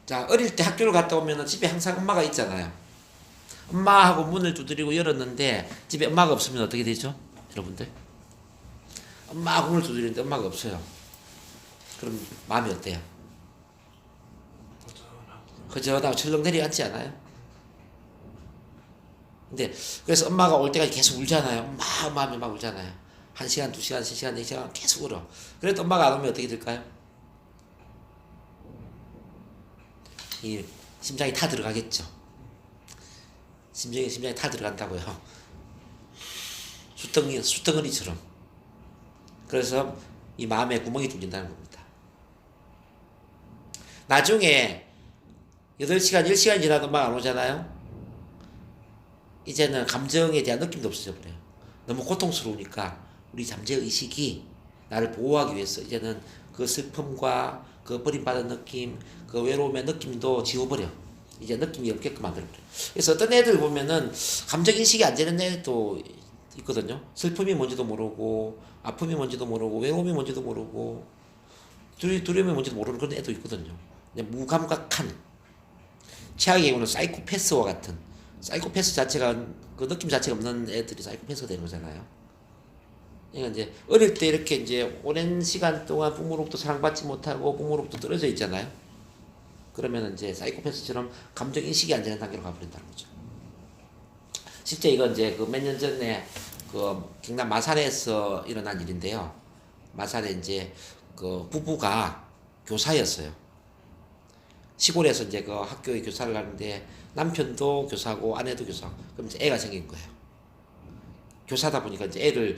자, 어릴 때 학교를 갔다 오면 집에 항상 엄마가 있잖아요. 엄마하고 문을 두드리고 열었는데 집에 엄마가 없으면 어떻게 되죠? 여러분들? 엄마하고 문을 두드리는데 엄마가 없어요. 그럼 마음이 어때요? 허전하고 철렁 내려앉지 않아요? 근데 그래서 엄마가 올 때까지 계속 울잖아요. 엄마 막 울잖아요. 1시간, 2시간, 3시간, 4시간 계속 울어. 그래도 엄마가 안 오면 어떻게 될까요? 이 심장이 타 들어가겠죠. 심장이 타 들어간다고요. 숯덩어리처럼. 그래서 이 마음에 구멍이 뚫린다는 겁니다. 나중에 8시간, 10시간 지나도 엄마가 안 오잖아요. 이제는 감정에 대한 느낌도 없어져 버려요. 너무 고통스러우니까 우리 잠재의식이 나를 보호하기 위해서 이제는 그 슬픔과 그 버림받은 느낌, 그 외로움의 느낌도 지워버려. 이제 느낌이 없게끔 만들어버려. 그래서 어떤 애들 보면은 감정인식이 안 되는 애도 있거든요. 슬픔이 뭔지도 모르고, 아픔이 뭔지도 모르고, 외로움이 뭔지도 모르고, 두려움이 뭔지도 모르는 그런 애도 있거든요. 무감각한, 최악의 경우는 사이코패스와 같은 사이코패스 자체가 그 느낌 자체가 없는 애들이 사이코패스가 되는 거잖아요. 그러니까 이제 어릴 때 이렇게 이제 오랜 시간 동안 부모로부터 사랑받지 못하고 부모로부터 떨어져 있잖아요. 그러면 이제 사이코패스처럼 감정 인식이 안 되는 단계로 가버린다는 거죠. 실제 이건 이제 그 몇 년 전에 그 경남 마산에서 일어난 일인데요. 마산에 이제 그 부부가 교사였어요. 시골에서 이제 그 학교에 교사를 하는데 남편도 교사고 아내도 교사고 그럼 이제 애가 생긴 거예요. 교사다 보니까 이제 애를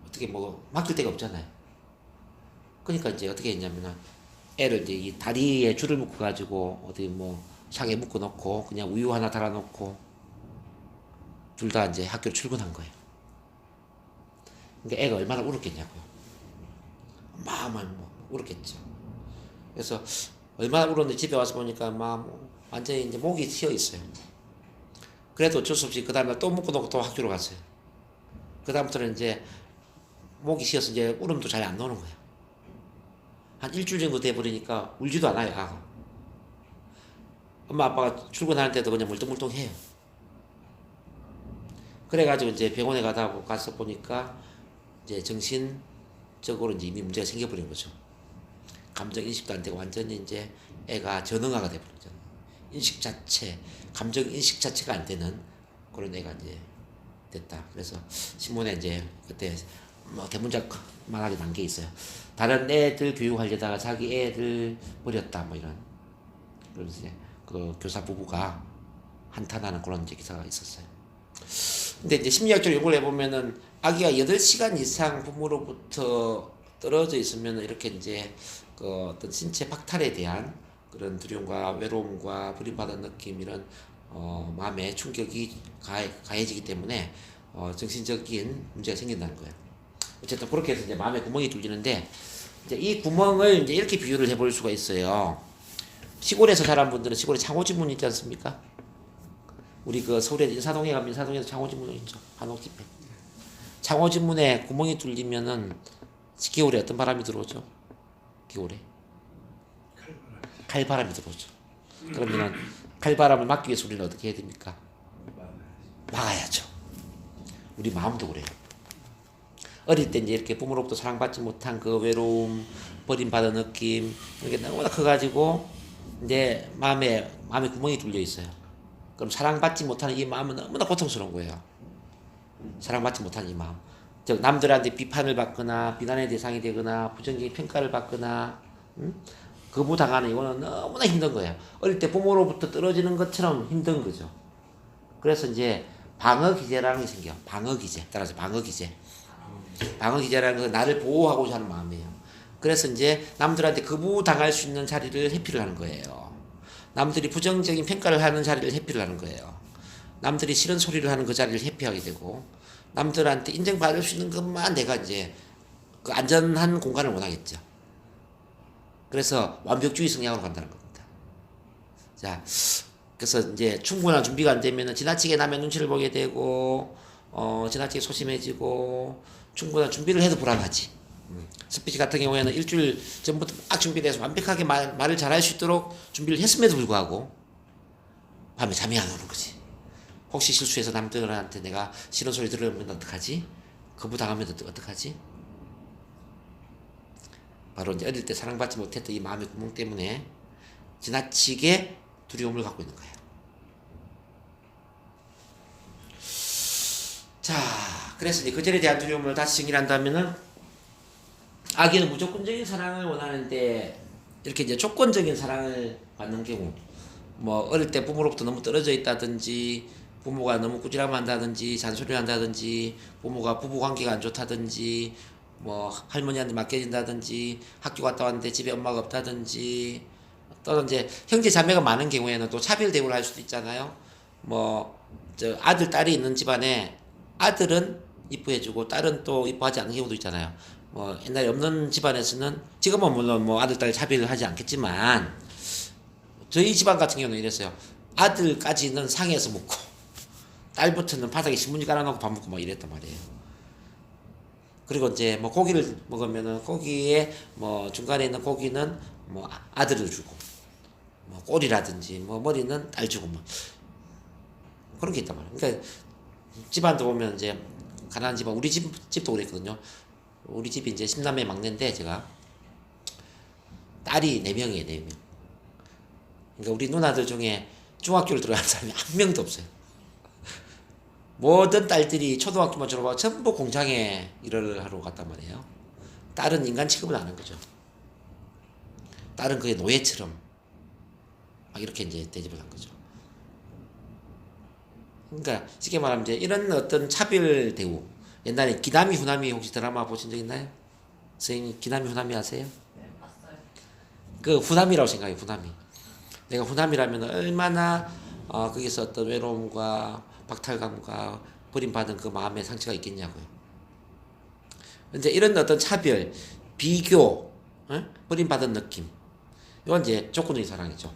어떻게 뭐 맡길 데가 없잖아요. 그러니까 이제 어떻게 했냐면은 애를 이제 이 다리에 줄을 묶어 가지고 어디 뭐 상에 묶어 놓고 그냥 우유 하나 달아 놓고 둘 다 이제 학교로 출근한 거예요. 그러니까 애가 얼마나 울었겠냐고요. 마음을 뭐 울었겠죠. 그래서 얼마나 울었는데 집에 와서 보니까 막 완전히 이제 목이 튀어 있어요. 그래도 어쩔 수 없이 그 다음날 또 묶어 놓고 또 학교로 갔어요. 그 다음부터는 이제 목이 쉬어서 이제 울음도 잘 안 나오는 거예요. 한 일주일 정도 돼버리니까 울지도 않아요, 아가. 엄마 아빠가 출근하는 때도 그냥 물뚱물뚱해요. 그래가지고 이제 병원에 가서 보니까 이제 정신적으로 이제 이미 문제가 생겨버린 거죠. 감정 인식도 안 되고 완전히 이제 애가 전응아가 돼버렸죠. 인식 자체, 감정 인식 자체가 안 되는 그런 애가 이제 됐다. 그래서 신문에 이제 그때 뭐 대문짝만하게 난 게 있어요. 다른 애들 교육하려다가 자기 애들 버렸다 뭐 이런. 그래서 이제 그 교사 부부가 한탄하는 그런 이제 기사가 있었어요. 근데 이제 심리학적으로 연구를 해보면은 아기가 8시간 이상 부모로부터 떨어져 있으면 이렇게 이제 그 어떤 신체 박탈에 대한 그런 두려움과 외로움과 버림받은 느낌 이런 마음의 충격이 가해지기 때문에 정신적인 문제가 생긴다는 거예요. 어쨌든 그렇게 해서 이제 마음에 구멍이 뚫리는데 이제 이 구멍을 이제 이렇게 비유를 해볼 수가 있어요. 시골에서 자란 분들은 시골에 창호지문 있지 않습니까? 우리 그 서울에 인사동에 가면 인사동에서 창호지문이 있죠. 한옥집에. 창호지문에 구멍이 뚫리면은 겨울에 어떤 바람이 들어오죠? 겨울에 칼바람이 들어오죠. 그러면은 칼바람을 막기 위해서 우리는 어떻게 해야 됩니까? 막아야죠. 우리 마음도 그래요. 어릴 때 이제 이렇게 부모로부터 사랑받지 못한 그 외로움, 버림받은 느낌 이게 너무나 커가지고 이제 마음에 구멍이 뚫려 있어요. 그럼 사랑받지 못하는 이 마음은 너무나 고통스러운 거예요. 사랑받지 못하는 이 마음. 즉 남들한테 비판을 받거나 비난의 대상이 되거나 부정적인 평가를 받거나 거부당하는 이거는 너무나 힘든 거예요. 어릴 때 부모로부터 떨어지는 것처럼 힘든 거죠. 그래서 이제 방어기제라는 게 생겨요. 방어기제. 따라서 방어기제. 방어기제라는 것은 나를 보호하고자 하는 마음이에요. 그래서 이제 남들한테 거부당할 수 있는 자리를 회피를 하는 거예요. 남들이 부정적인 평가를 하는 자리를 회피를 하는 거예요. 남들이 싫은 소리를 하는 그 자리를 회피하게 되고 남들한테 인정받을 수 있는 것만 내가 이제 그 안전한 공간을 원하겠죠. 그래서 완벽주의 성향으로 간다는 겁니다. 자, 그래서 이제 충분한 준비가 안 되면 지나치게 남의 눈치를 보게 되고 지나치게 소심해지고 충분한 준비를 해도 불안하지. 스피치 같은 경우에는 일주일 전부터 막 준비를 해서 완벽하게 말을 잘할 수 있도록 준비를 했음에도 불구하고 밤에 잠이 안 오는 거지. 혹시 실수해서 남들한테 내가 싫은 소리 들으면 어떡하지? 거부당하면 어떡하지? 바로 이제 어릴 때 사랑받지 못했던 이 마음의 구멍 때문에 지나치게 두려움을 갖고 있는 거예요. 자, 그래서 이제 그절에 대한 두려움을 다시 정리한다면은 아기는 무조건적인 사랑을 원하는데 이렇게 이제 조건적인 사랑을 받는 경우, 뭐 어릴 때 부모로부터 너무 떨어져 있다든지, 부모가 너무 꾸지람 한다든지, 잔소리를 한다든지, 부모가 부부 관계가 안 좋다든지, 뭐 할머니한테 맡겨진다든지, 학교 갔다 왔는데 집에 엄마가 없다든지, 또는 이제 형제 자매가 많은 경우에는 또 차별 대우를 할 수도 있잖아요. 뭐 저 아들 딸이 있는 집안에 아들은 이뻐해주고 딸은 또 이뻐하지 않는 경우도 있잖아요. 뭐 옛날에 없는 집안에서는 지금은 물론 뭐 아들 딸 차별을 하지 않겠지만 저희 집안 같은 경우는 이랬어요. 아들까지는 상에서 먹고 딸부터는 바닥에 신문지 깔아놓고 밥 먹고 막 이랬단 말이에요. 그리고 이제 뭐 고기를 먹으면은 고기에 뭐 중간에 있는 고기는 뭐 아들을 주고 뭐 꼬리라든지 뭐 머리는 딸 주고 뭐 그런 게 있단 말이에요. 그러니까 집안도 보면 이제 가난한 집안 우리 집도 그랬거든요. 우리 집이 이제 10남매 막내인데 제가 딸이 4명이에요. 4명. 그러니까 우리 누나들 중에 중학교를 들어간 사람이 한 명도 없어요. 모든 딸들이 초등학교만 졸업하고 전부 공장에 일을 하러 갔단 말이에요. 딸은 인간 취급을 안 한 거죠. 딸은 그게 노예처럼 막 이렇게 이제 대접을 한 거죠. 그러니까 쉽게 말하면 이제 이런 어떤 차별 대우. 옛날에 기남이 후남이 혹시 드라마 보신 적 있나요? 선생님 기남이 후남이 아세요? 네, 봤어요. 그 후남이라고 생각해요. 후남이. 내가 후남이라면 얼마나 거기서 어떤 외로움과 박탈감과 버림받은 그 마음의 상처가 있겠냐고요. 근데 이런 어떤 차별, 비교, 버림받은 느낌. 이건 이제 조건적인 사랑이죠.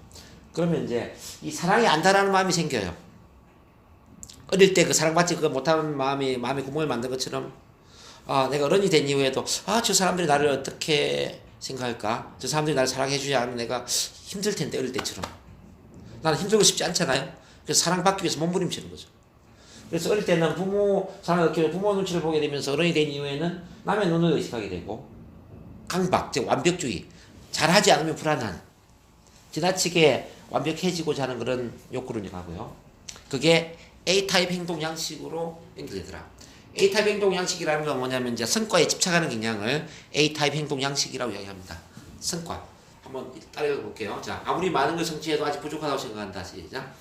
그러면 이제 이 사랑이 안다라는 마음이 생겨요. 어릴 때 그 사랑받지 그 못하는 마음에 구멍을 만든 것처럼 내가 어른이 된 이후에도 저 사람들이 나를 어떻게 생각할까? 저 사람들이 나를 사랑해주지 않으면 내가 힘들 텐데 어릴 때처럼. 나는 힘들고 싶지 않잖아요. 그래서 사랑받기 위해서 몸부림치는 거죠. 그래서 어릴 때는 부모 사랑을 얻기 위해 부모 눈치를 보게 되면서 어른이 된 이후에는 남의 눈을 의식하게 되고 강박, 즉 완벽주의, 잘하지 않으면 불안한, 지나치게 완벽해지고자 하는 그런 욕구를 가고요. 그게 A타입 행동 양식으로 연결되더라. A타입 행동 양식이라는 건 뭐냐면 이제 성과에 집착하는 경향을 A타입 행동 양식이라고 이야기합니다. 성과. 한번 따라해 볼게요. 자, 아무리 많은 걸 성취해도 아직 부족하다고 생각한다. 시작.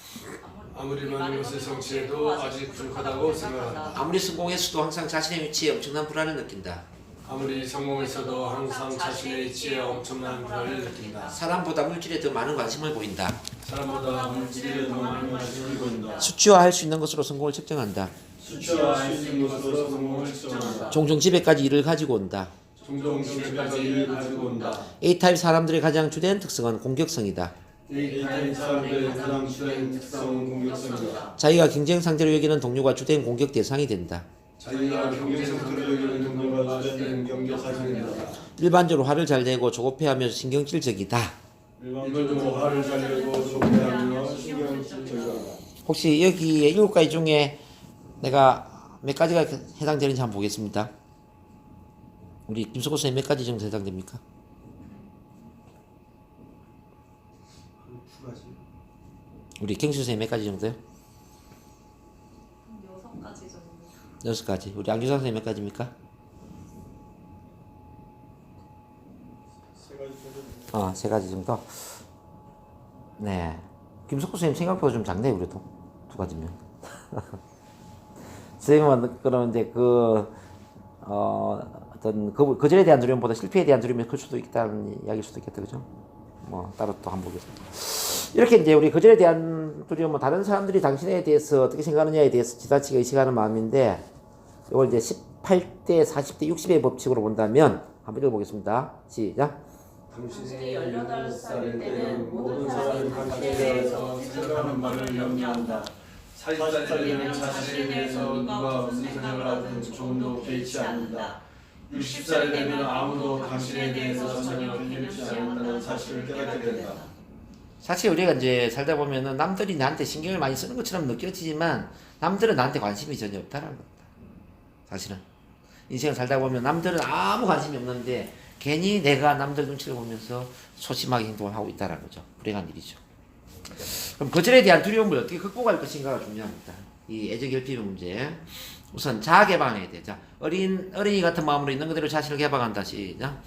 아무리 많은 것을 성취해도 아직 부족하다고 생각한다. 아무리 성공했어도 항상 자신의 위치에 엄청난 불안을 느낀다. 아무리 성공했어도 항상 자신의 위치에 엄청난 불안을 느낀다. 사람보다 물질에 더 많은 관심을 보인다. 사람보다 물질에 더 많은 관심을 보인다. 수치화할 수 있는 것으로 성공을 측정한다. 수치화할 수 있는 것으로 성공을 측정한다. 종종 집에까지 일을 가지고 온다. 종종 집에까지 일을 가지고 온다. A타입 사람들의 가장 주된 특성은 공격성이다. A타입 사람들의 가장 주된 특성은 공격성이다. 자기가 경쟁 상대로 여기는 동료가 주된 공격 대상이 된다. 자기가 경쟁성들을 여기는 동료가 주된 공격 대상이다. 일반적으로 화를 잘 내고 조급해하며 신경질적이다. 일반적으로 화를 잘 내고 조급해하며 신경질적이다. 혹시 여기에 7가지 중에 내가 몇 가지가 해당되는지 한번 보겠습니다. 우리 김석호 선생님 몇 가지 정도 해당됩니까? 우리 경수 선생님 몇 가지 정도요? 6가지 정도. 6가지. 우리 안규상 선생님 몇 가지입니까? 3가지 정도. 네. 김석호 선생님 생각보다 좀 작네요, 그래도. 2가지면. 선생님은 그러는데 어떤 거절에 대한 두려움보다 실패에 대한 두려움이 클 수도 있다는 이야기일 수도 있겠다, 그죠? 뭐 따로 또 한번 보겠습니다. 이렇게 이제 우리 거절에 대한 두려움은 다른 사람들이 당신에 대해서 어떻게 생각하느냐에 대해서 지나치게 의식하는 마음인데, 이걸 이제 18대, 40대, 60의 법칙으로 본다면 한번 읽어보겠습니다. 시작. 당신이 18살일 때는 모든 사람이 사람이 당신에 당신에 대해서 대해서 생각하는 말을 염려한다. 40살이면 자신에 대해서 누가 무슨 생각을 하든 조금도 개의치 않는다. 60살이 되면 아무도 당신에 대해서 전혀 개의치 않는다는 사실을 깨닫게 된다. 사실 우리가 이제 살다 보면은 남들이 나한테 신경을 많이 쓰는 것처럼 느껴지지만 남들은 나한테 관심이 전혀 없다는 겁니다. 사실은 인생을 살다 보면 남들은 아무 관심이 없는데 괜히 내가 남들 눈치를 보면서 소심하게 행동을 하고 있다는 거죠. 불행한 일이죠. 그럼 거절에 대한 두려움을 어떻게 극복할 것인가가 중요합니다. 이 애정결핍의 문제. 우선 자아 개방해야 돼. 자, 어린이 같은 마음으로 있는 그대로 자신을 개방한다. 시작.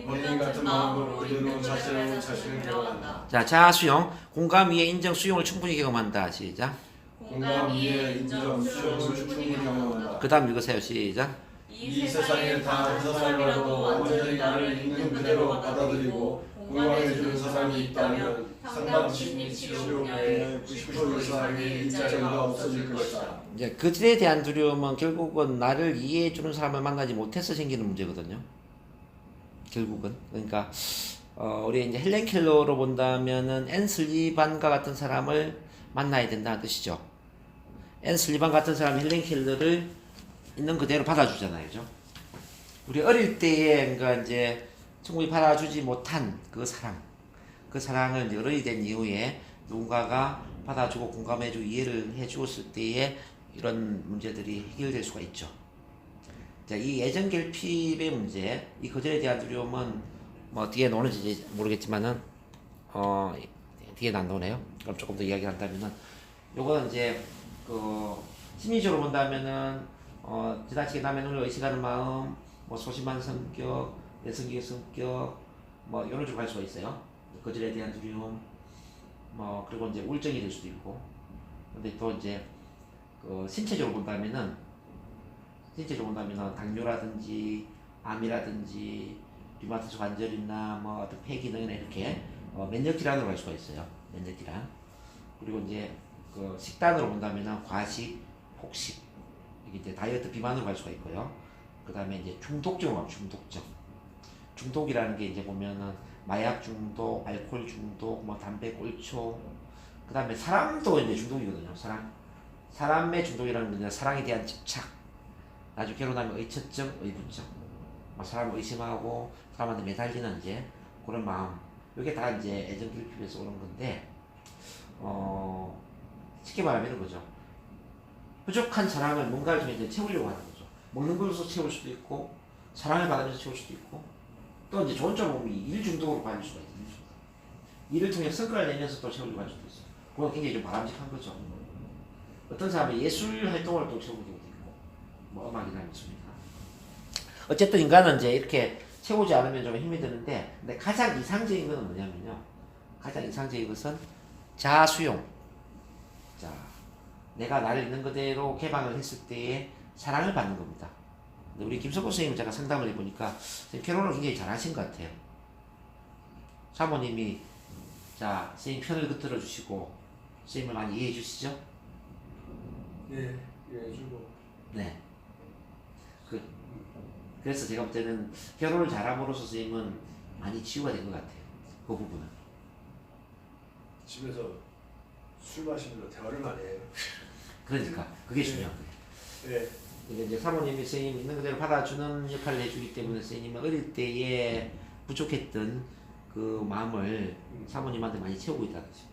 어린이 같은 마음으로 그대로 자신을 개방한다. 자, 자아 수용. 공감, 이해, 인정, 수용을 충분히 경험한다. 시작. 공감, 이해, 인정, 수용을 충분히 경험한다. 그 다음 읽으세요. 시작. 이 세상에 단 한 사람이라도 완전히 나를 있는 그대로 받아들이고 공감해주는 사람이 있다면 상담 심리 치료 분야의 90% 이상의 일자리가 없어질 것이다. 이제 거절에 대한 두려움은 결국은 나를 이해해주는 사람을 만나지 못해서 생기는 문제거든요. 결국은. 그러니까 우리 이제 헬렌 켈러로 본다면은 앤 슬리반과 같은 사람을 만나야 된다는 뜻이죠. 앤 슬리반 같은 사람이 헬렌 켈러를 있는 그대로 받아주잖아요, 그죠? 우리 어릴 때에 그러니까 이제 충분히 받아주지 못한 그 사랑을 이제 어른이 된 이후에 누군가가 받아주고 공감해주고 이해를 해주었을 때에 이런 문제들이 해결될 수가 있죠. 자, 이 애정 결핍의 문제, 이 거절에 대한 두려움은 뭐 뒤에 나오는지 모르겠지만은 뒤에는 안 나오네요. 그럼 조금 더 이야기를 한다면은 요거는 이제 그 심리적으로 본다면은 지나치게 남의 눈을 의식하는 마음, 뭐 소심한 성격, 내성적인 성격, 뭐 이런 쪽으로 갈 수가 있어요. 거절에 대한 두려움, 뭐 그리고 이제 우울증이 될 수도 있고. 근데 또 이제 그 신체적으로 본다면은 당뇨라든지 암이라든지 류마티스 관절이나 뭐 어떤 폐기능이나 이렇게 면역 질환으로 갈 수가 있어요. 면역 질환. 그리고 이제 그 식단으로 본다면은 과식, 폭식, 이게 이제 다이어트 비만으로 갈 수가 있고요. 그 다음에 이제 중독적으로 가면 중독적. 중독이라는 게 이제 보면은 마약 중독, 알코올 중독, 뭐 담배 꼴초. 그 다음에 사람도 이제 중독이거든요. 사람의 중독이라는 건 이제 사랑에 대한 집착. 나중에 결혼하면 의처증, 의분증. 뭐 사람을 의심하고 사람한테 매달리는 이제 그런 마음. 이게 다 이제 애정 결핍에서 오는 건데, 쉽게 말하면 이런 거죠. 부족한 사랑을 뭔가를 통해 이제 채우려고 하는 거죠. 먹는 것으로 채울 수도 있고, 사랑을 받으면서 채울 수도 있고, 또 이제 좋은 점 보면 일 중독으로 가질 수가 있어요. 일을 통해 성과를 내면서 또 채우려고 할 수도 있어요. 그건 굉장히 좀 바람직한 거죠. 어떤 사람은 예술 활동을 또 채우기도 있고, 뭐 음악이나 미술이나. 어쨌든 인간은 이제 이렇게 채우지 않으면 좀 힘이 드는데, 근데 가장 이상적인 것은 뭐냐면요. 가장 이상적인 것은 자수용. 자, 내가 나를 있는 그대로 개방을 했을 때에 사랑을 받는 겁니다. 근데 우리 김석호 선생님 제가 상담을 해보니까 결혼을 굉장히 잘 하신 것 같아요. 사모님이 자, 선생님 편을 들어주시고 선생님을 많이 이해해 주시죠? 예, 해주고. 네. 그래서 제가 볼 때는 결혼을 잘함으로써 선생님은 많이 치유가 된 것 같아요. 그 부분은. 집에서 술 마시면서 대화를 많이 해요. 그러니까 그게 중요한 거예요. 예. 이게 이제 사모님이 선생님 있는 그대로 받아주는 역할을 해주기 때문에 선생님은 어릴 때에 부족했던 그 마음을 사모님한테 많이 채우고 있다는 거죠.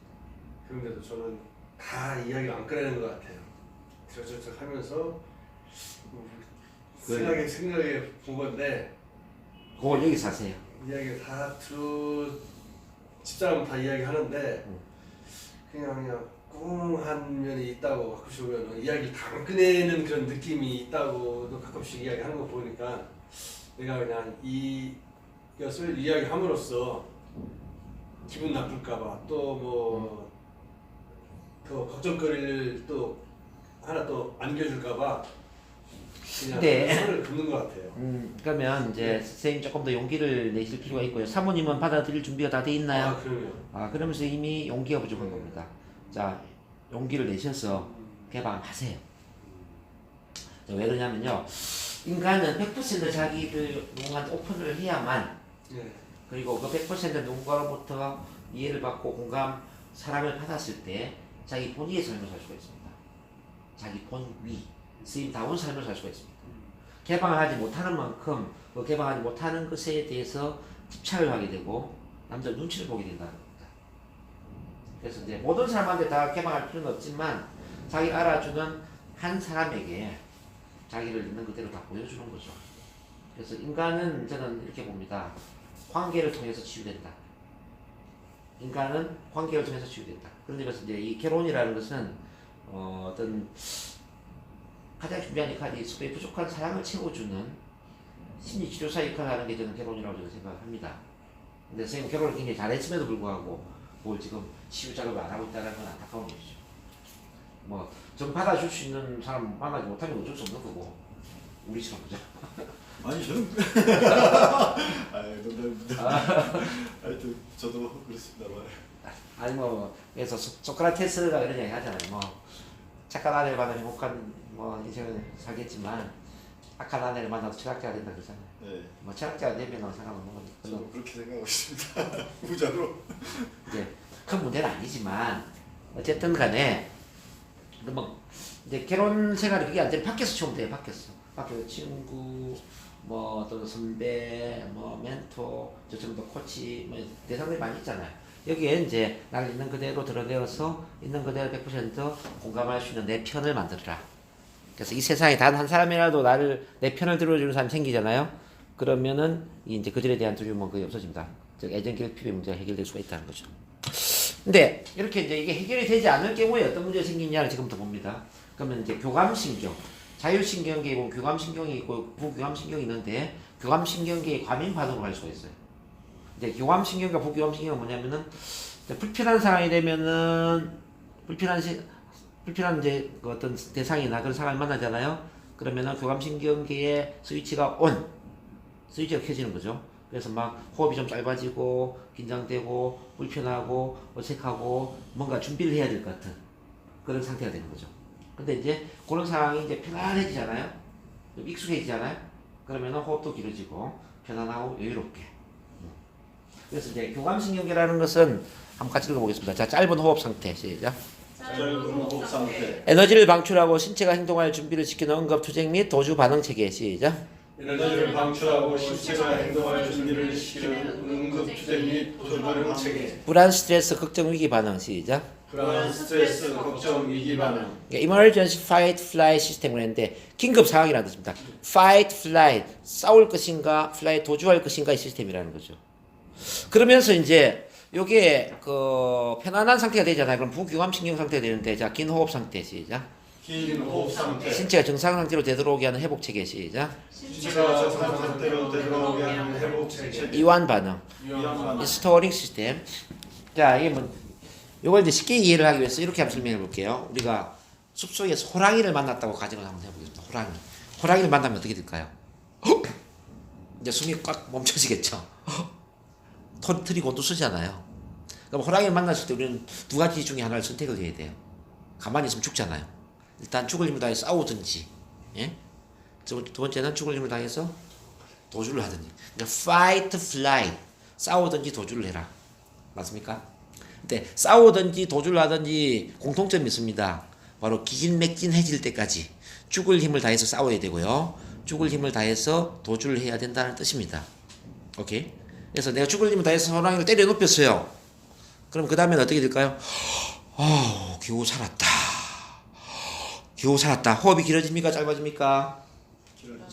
그런데도 저는 다 이야기를 안 꺼내는 것 같아요. 저저저 하면서 생각에 본 건데 그걸 여기서 하세요. 이야기를 다 집사람 다 이야기하는데 그냥 꿍한 면이 있다고 가끔씩 보면 이야기를 다 안 꺼내는 그런 느낌이 있다고도 가끔씩 이야기하는 거 보니까 내가 그냥 이것을 이야기함으로써 기분 나쁠까봐 또 뭐 더 걱정거리를 또 하나 또 안겨줄까봐 그냥 네. 선을 긋는 것 같아요. 그러면 이제 선생님 조금 더 용기를 내실 필요가 있고요. 사모님은 받아들일 준비가 다 돼 있나요? 그럼요. 그러면 선생님이 용기가 부족한 겁니다. 자, 용기를 내셔서 개방하세요. 왜 그러냐면요. 인간은 100% 자기를 누군가한테 오픈을 해야만, 네. 그리고 그 100% 누군가로부터 이해를 받고 공감, 사랑을 받았을 때 자기 본위의 삶을 살 수가 있습니다. 자기 본위, 스님다운 삶을 살 수가 있습니다. 개방을 하지 못하는 만큼 그 개방하지 못하는 것에 대해서 집착을 하게 되고 남들 눈치를 보게 된다는 겁니다. 그래서 이제 모든 사람한테 다 개방할 필요는 없지만 자기 알아주는 한 사람에게 자기를 있는 그대로 다 보여주는 거죠. 그래서 인간은 저는 이렇게 봅니다. 관계를 통해서 치유된다. 인간은 관계를 통해서 치유된다. 그런데 그래서 이제 이 결혼이라는 것은 어떤 가장 중요한 역할이 서로의 부족한 사랑을 채워주는 심리치료사 역할을 하는 게 저는 결혼이라고 저는 생각합니다. 근데 선생님 결혼을 굉장히 잘했음에도 불구하고 뭘 지금 치유 작업을 안 하고 있다는 건 안타까운 일이죠. 뭐 좀 받아줄 수 있는 사람 만나지 못하면 어쩔 수 없는 거고 우리처럼 그죠? 아니 저는 농담입니다. 하여튼 저도 그렇습니다만. 아니 뭐 그래서 소크라테스가 그런 얘기 하잖아요. 뭐 착한 아내를 만나 행복한 뭐 인생을 살겠지만 악한 아내를 만나도 철학자가 된다 그러잖아요. 네. 뭐 철학자가 되면 상관없는 거니까. 저도 그렇게 생각하고 있습니다. 부자로. 이제 큰 문제는 아니지만 어쨌든 간에 뭐 이제 결혼 생활이 그게 안 되면 밖에서 치우면 돼요. 밖에서 친구 뭐 또 선배 뭐 멘토 저처럼 또 코치 뭐 대상들이 많이 있잖아요. 여기에 이제 나를 있는 그대로 드러내어서 있는 그대로 100% 공감할 수 있는 내 편을 만들어라. 그래서 이 세상에 단 한 사람이라도 나를 내 편을 들어주는 사람이 생기잖아요. 그러면은 이제 그들에 대한 두려움은 거의 없어집니다. 즉 애정 결핍의 문제가 해결될 수가 있다는 거죠. 근데 이렇게 이제 이게 해결이 되지 않을 경우에 어떤 문제가 생기냐를 지금부터 봅니다. 그러면 이제 교감신경, 자율신경계에 보면 교감신경이 있고 부교감신경이 있는데 교감신경계의 과민 반응을 할 수가 있어요. 이제 교감신경과 부교감신경은 뭐냐면은 불편한 상황이 되면은 불편한 이제 그 어떤 대상이나 그런 상황을 만나잖아요. 그러면은 교감신경계의 스위치가 스위치가 켜지는 거죠. 그래서 막 호흡이 좀 짧아지고 긴장되고 불편하고 어색하고 뭔가 준비를 해야 될 것 같은 그런 상태가 되는 거죠. 근데 이제 그런 상황이 이제 편안해지잖아요. 좀 익숙해지잖아요. 그러면은 호흡도 길어지고 편안하고 여유롭게. 그래서 이제 교감신경계라는 것은 한번 같이 읽어보겠습니다. 자, 짧은 호흡 상태 시작. 짧은 호흡 상태. 에너지를 방출하고 신체가 행동할 준비를 시키는 응급 투쟁 및 도주 반응 체계 시작. 에너지를 방출하고 신체가 행동할 준비를 시키는 응급 투쟁 및 도주 반응 체계. 불안, 스트레스, 걱정, 위기 반응 시작. 불안, 스트레스, 걱정, 위기 반응. Emergency Fight Flight 시스템을 했는데 긴급 상황이라는 뜻입니다. Fight, Flight, 싸울 것인가, Flight, 도주할 것인가의 시스템이라는 거죠. 그러면서 이제 요게 그 편안한 상태가 되잖아요. 그럼 부교감신경 상태가 되는데 자, 긴 호흡 상태 시작. 긴 호흡 상태. 신체가 정상 상태로 되돌아오게 하는 회복 체계 시작. 신체가 정상 상태로 되돌아오게 하는 회복 체계. 이완 반응. 이완 반응. 스토어링 시스템. 자, 이게 뭐 요걸 이제 쉽게 이해를 하기 위해서 이렇게 한번 설명해 볼게요. 우리가 숲속에서 호랑이를 만났다고 가정을 한번 해보겠습니다. 호랑이를 만나면 어떻게 될까요? 이제 숨이 꽉 멈춰지겠죠. 터뜨리고 곤두 쓰잖아요. 그럼 호랑이를 만났을 때 우리는 두 가지 중에 하나를 선택을 해야 돼요. 가만히 있으면 죽잖아요. 일단 죽을 힘을 다해서 싸우든지, 예? 두 번째는 죽을 힘을 다해서 도주를 하든지. 그러니까 fight, flight, 싸우든지 도주를 해라. 맞습니까? 근데 싸우든지 도주를 하든지 공통점이 있습니다. 바로 기진맥진해질 때까지 죽을 힘을 다해서 싸워야 되고요. 죽을 힘을 다해서 도주를 해야 된다는 뜻입니다. 오케이? 그래서 내가 죽을 힘을 다해서 호랑이를 때려 눕혔어요. 그럼 그 다음엔 어떻게 될까요? 겨우 살았다. 겨우 살았다. 호흡이 길어집니까? 짧아집니까?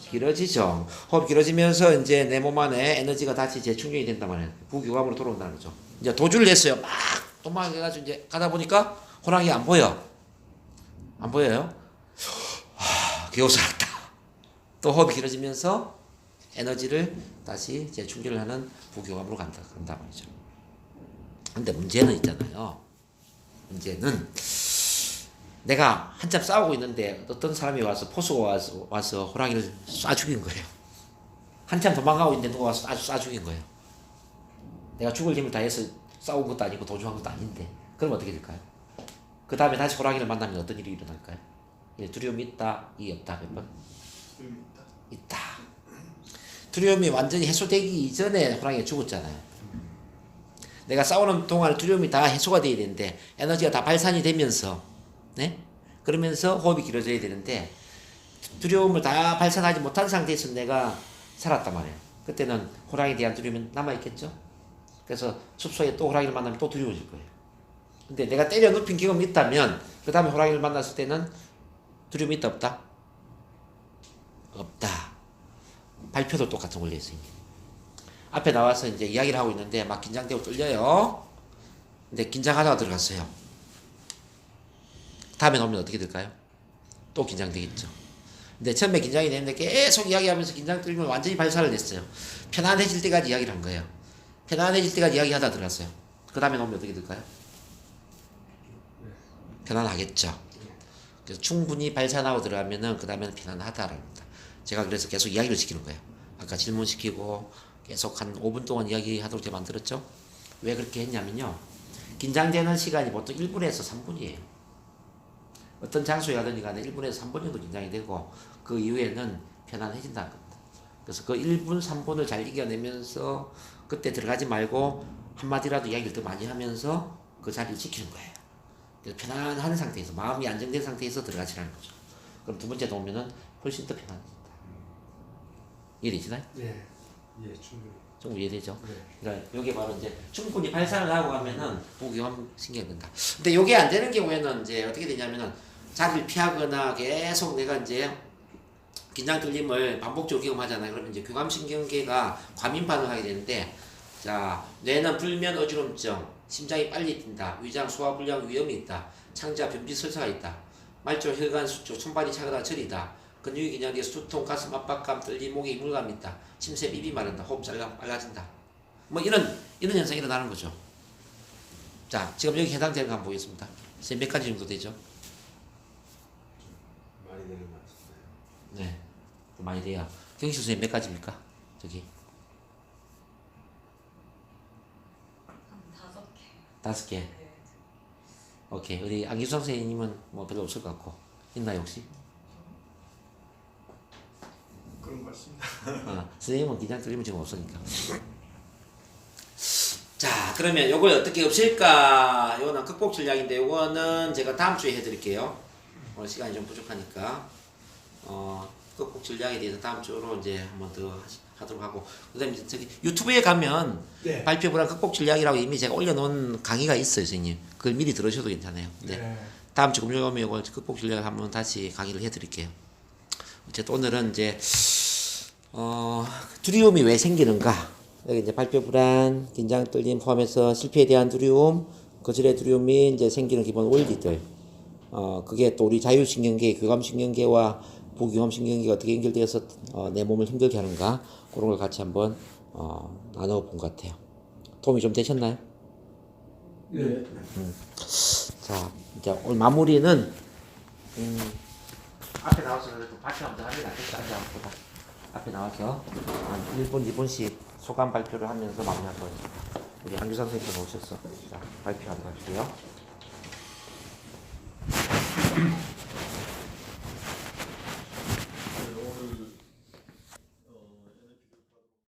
길어지죠. 호흡이 길어지면서 이제 내 몸 안에 에너지가 다시 재충전이 된단 말이에요. 부교감으로 돌아온다는 거죠. 이제 도주를 했어요. 막 도망해가지고 이제 가다 보니까 호랑이가 안 보여. 안 보여요? 겨우 살았다. 또 호흡이 길어지면서 에너지를 다시 재충전을 하는 부교감으로 간다 말이죠. 근데 문제는 있잖아요. 문제는 내가 한참 싸우고 있는데 어떤 사람이 와서 포수가 와서 호랑이를 쏴 죽인 거예요. 한참 도망가고 있는데 누가 와서 쏴 죽인 거예요. 내가 죽을 힘을 다해서 싸운 것도 아니고 도주한 것도 아닌데 그럼 어떻게 될까요? 그 다음에 다시 호랑이를 만나면 어떤 일이 일어날까요? 두려움이 있다, 이 없다, 몇 번? 있다. 두려움이 완전히 해소되기 이전에 호랑이가 죽었잖아요. 내가 싸우는 동안 두려움이 다 해소가 돼야 되는데 에너지가 다 발산이 되면서 네? 그러면서 호흡이 길어져야 되는데 두려움을 다 발산하지 못한 상태에서 내가 살았단 말이에요. 그때는 호랑이에 대한 두려움이 남아있겠죠? 그래서 숲속에 또 호랑이를 만나면 또 두려워질 거예요. 근데 내가 때려 눕힌 경험이 있다면 그 다음에 호랑이를 만났을 때는 두려움이 있다 없다? 없다. 발표도 똑같은 원리에 있습니다. 앞에 나와서 이제 이야기를 하고 있는데 막 긴장되고 떨려요. 근데 긴장하다가 들어갔어요. 다음에 나오면 어떻게 될까요? 또 긴장되겠죠. 근데 처음에 긴장이 되는데 계속 이야기하면서 긴장 떨리면 완전히 발사를 냈어요. 편안해질 때까지 이야기를 한 거예요. 편안해질 때까지 이야기하다 들어갔어요. 그 다음에 나오면 어떻게 될까요? 편안하겠죠. 그래서 충분히 발산하고 들어가면은 그 다음에는 편안하다라는 겁니다. 제가 그래서 계속 이야기를 시키는 거예요. 아까 질문시키고 계속 한 5분 동안 이야기하도록 제가 만들었죠. 왜 그렇게 했냐면요. 긴장되는 시간이 보통 1분에서 3분이에요. 어떤 장소에 가든지 간에 1분에서 3분 정도 긴장이 되고 그 이후에는 편안해진다는 겁니다. 그래서 그 1분, 3분을 잘 이겨내면서 그때 들어가지 말고 한마디라도 이야기를 더 많이 하면서 그 자리를 지키는 거예요. 그래서 편안한 상태에서 마음이 안정된 상태에서 들어가시라는 거죠. 그럼 두 번째 나오면은 훨씬 더 편안해진다. 이해되시나요? 예, 예, 충분히. 좀 이해되죠? 네. 그러니까 요게 바로 이제 충분히 발산을 하고 가면은 보기가 생겨난다. 근데 요게 안 되는 경우에는 이제 어떻게 되냐면은 자리를 피하거나 계속 내가 이제 긴장 뚫림을 반복적으로 경험하잖아요. 그러면 이제 교감신경계가 과민 반응하게 되는데, 자, 뇌는 불면 어지럼증, 심장이 빨리 뛴다, 위장 소화불량 위험이 있다, 창자 변비 설사가 있다, 말초 혈관 수축, 손발이 차거나 저리다, 근육이 긴장돼 수통, 가슴 압박감, 떨림, 목에 이물감이 있다, 침새, 입이 마른다, 호흡 빨라진다. 뭐 이런 현상이 일어나는 거죠. 자, 지금 여기 해당되는 거 한번 보겠습니다. 몇 가지 정도 되죠? 많이 되는 것 같습니다. 네, 좀 많이 돼요. 경식 선생님 몇 가지입니까? 저기 한 5개. 5개. 네. 오케이. 우리 안기수 선생님은 뭐 별로 없을 것 같고 있나요 혹시? 그런 것 같습니다. 선생님은 긴장 뚫리면 지금 없으니까. 자, 그러면 요걸 어떻게 없앨까? 요거는 극복 전략인데 요거는 제가 다음 주에 해드릴게요. 오늘 시간이 좀 부족하니까 극복 전략에 대해서 다음 주로 이제 한번 더 하도록 하고, 그다음에 저기 유튜브에 가면 네. 발표 불안 극복 전략이라고 이미 제가 올려놓은 강의가 있어요, 선생님. 그걸 미리 들으셔도 괜찮아요. 네. 다음 주 금요일 오면 이걸 극복 전략을 한번 다시 강의를 해드릴게요. 어쨌든 오늘은 이제 두려움이 왜 생기는가? 여기 이제 발표 불안, 긴장 떨림 포함해서 실패에 대한 두려움, 거절의 두려움이 이제 생기는 기본 원리들. 그게 또 우리 자율신경계, 교감신경계와 부교감신경계가 어떻게 연결되어서 내 몸을 힘들게 하는가? 그런 걸 같이 한번 나눠본 것 같아요. 도움이 좀 되셨나요? 네. 자, 이제 오늘 마무리는 앞에 나와서 그래도 발표 한번 하면 낫겠다. 보다 앞에 나와서 한 1분, 2분씩 소감 발표를 하면서 마무리할 거예요. 우리 한규 선생님 오셨어. 자, 발표하도록 할게요.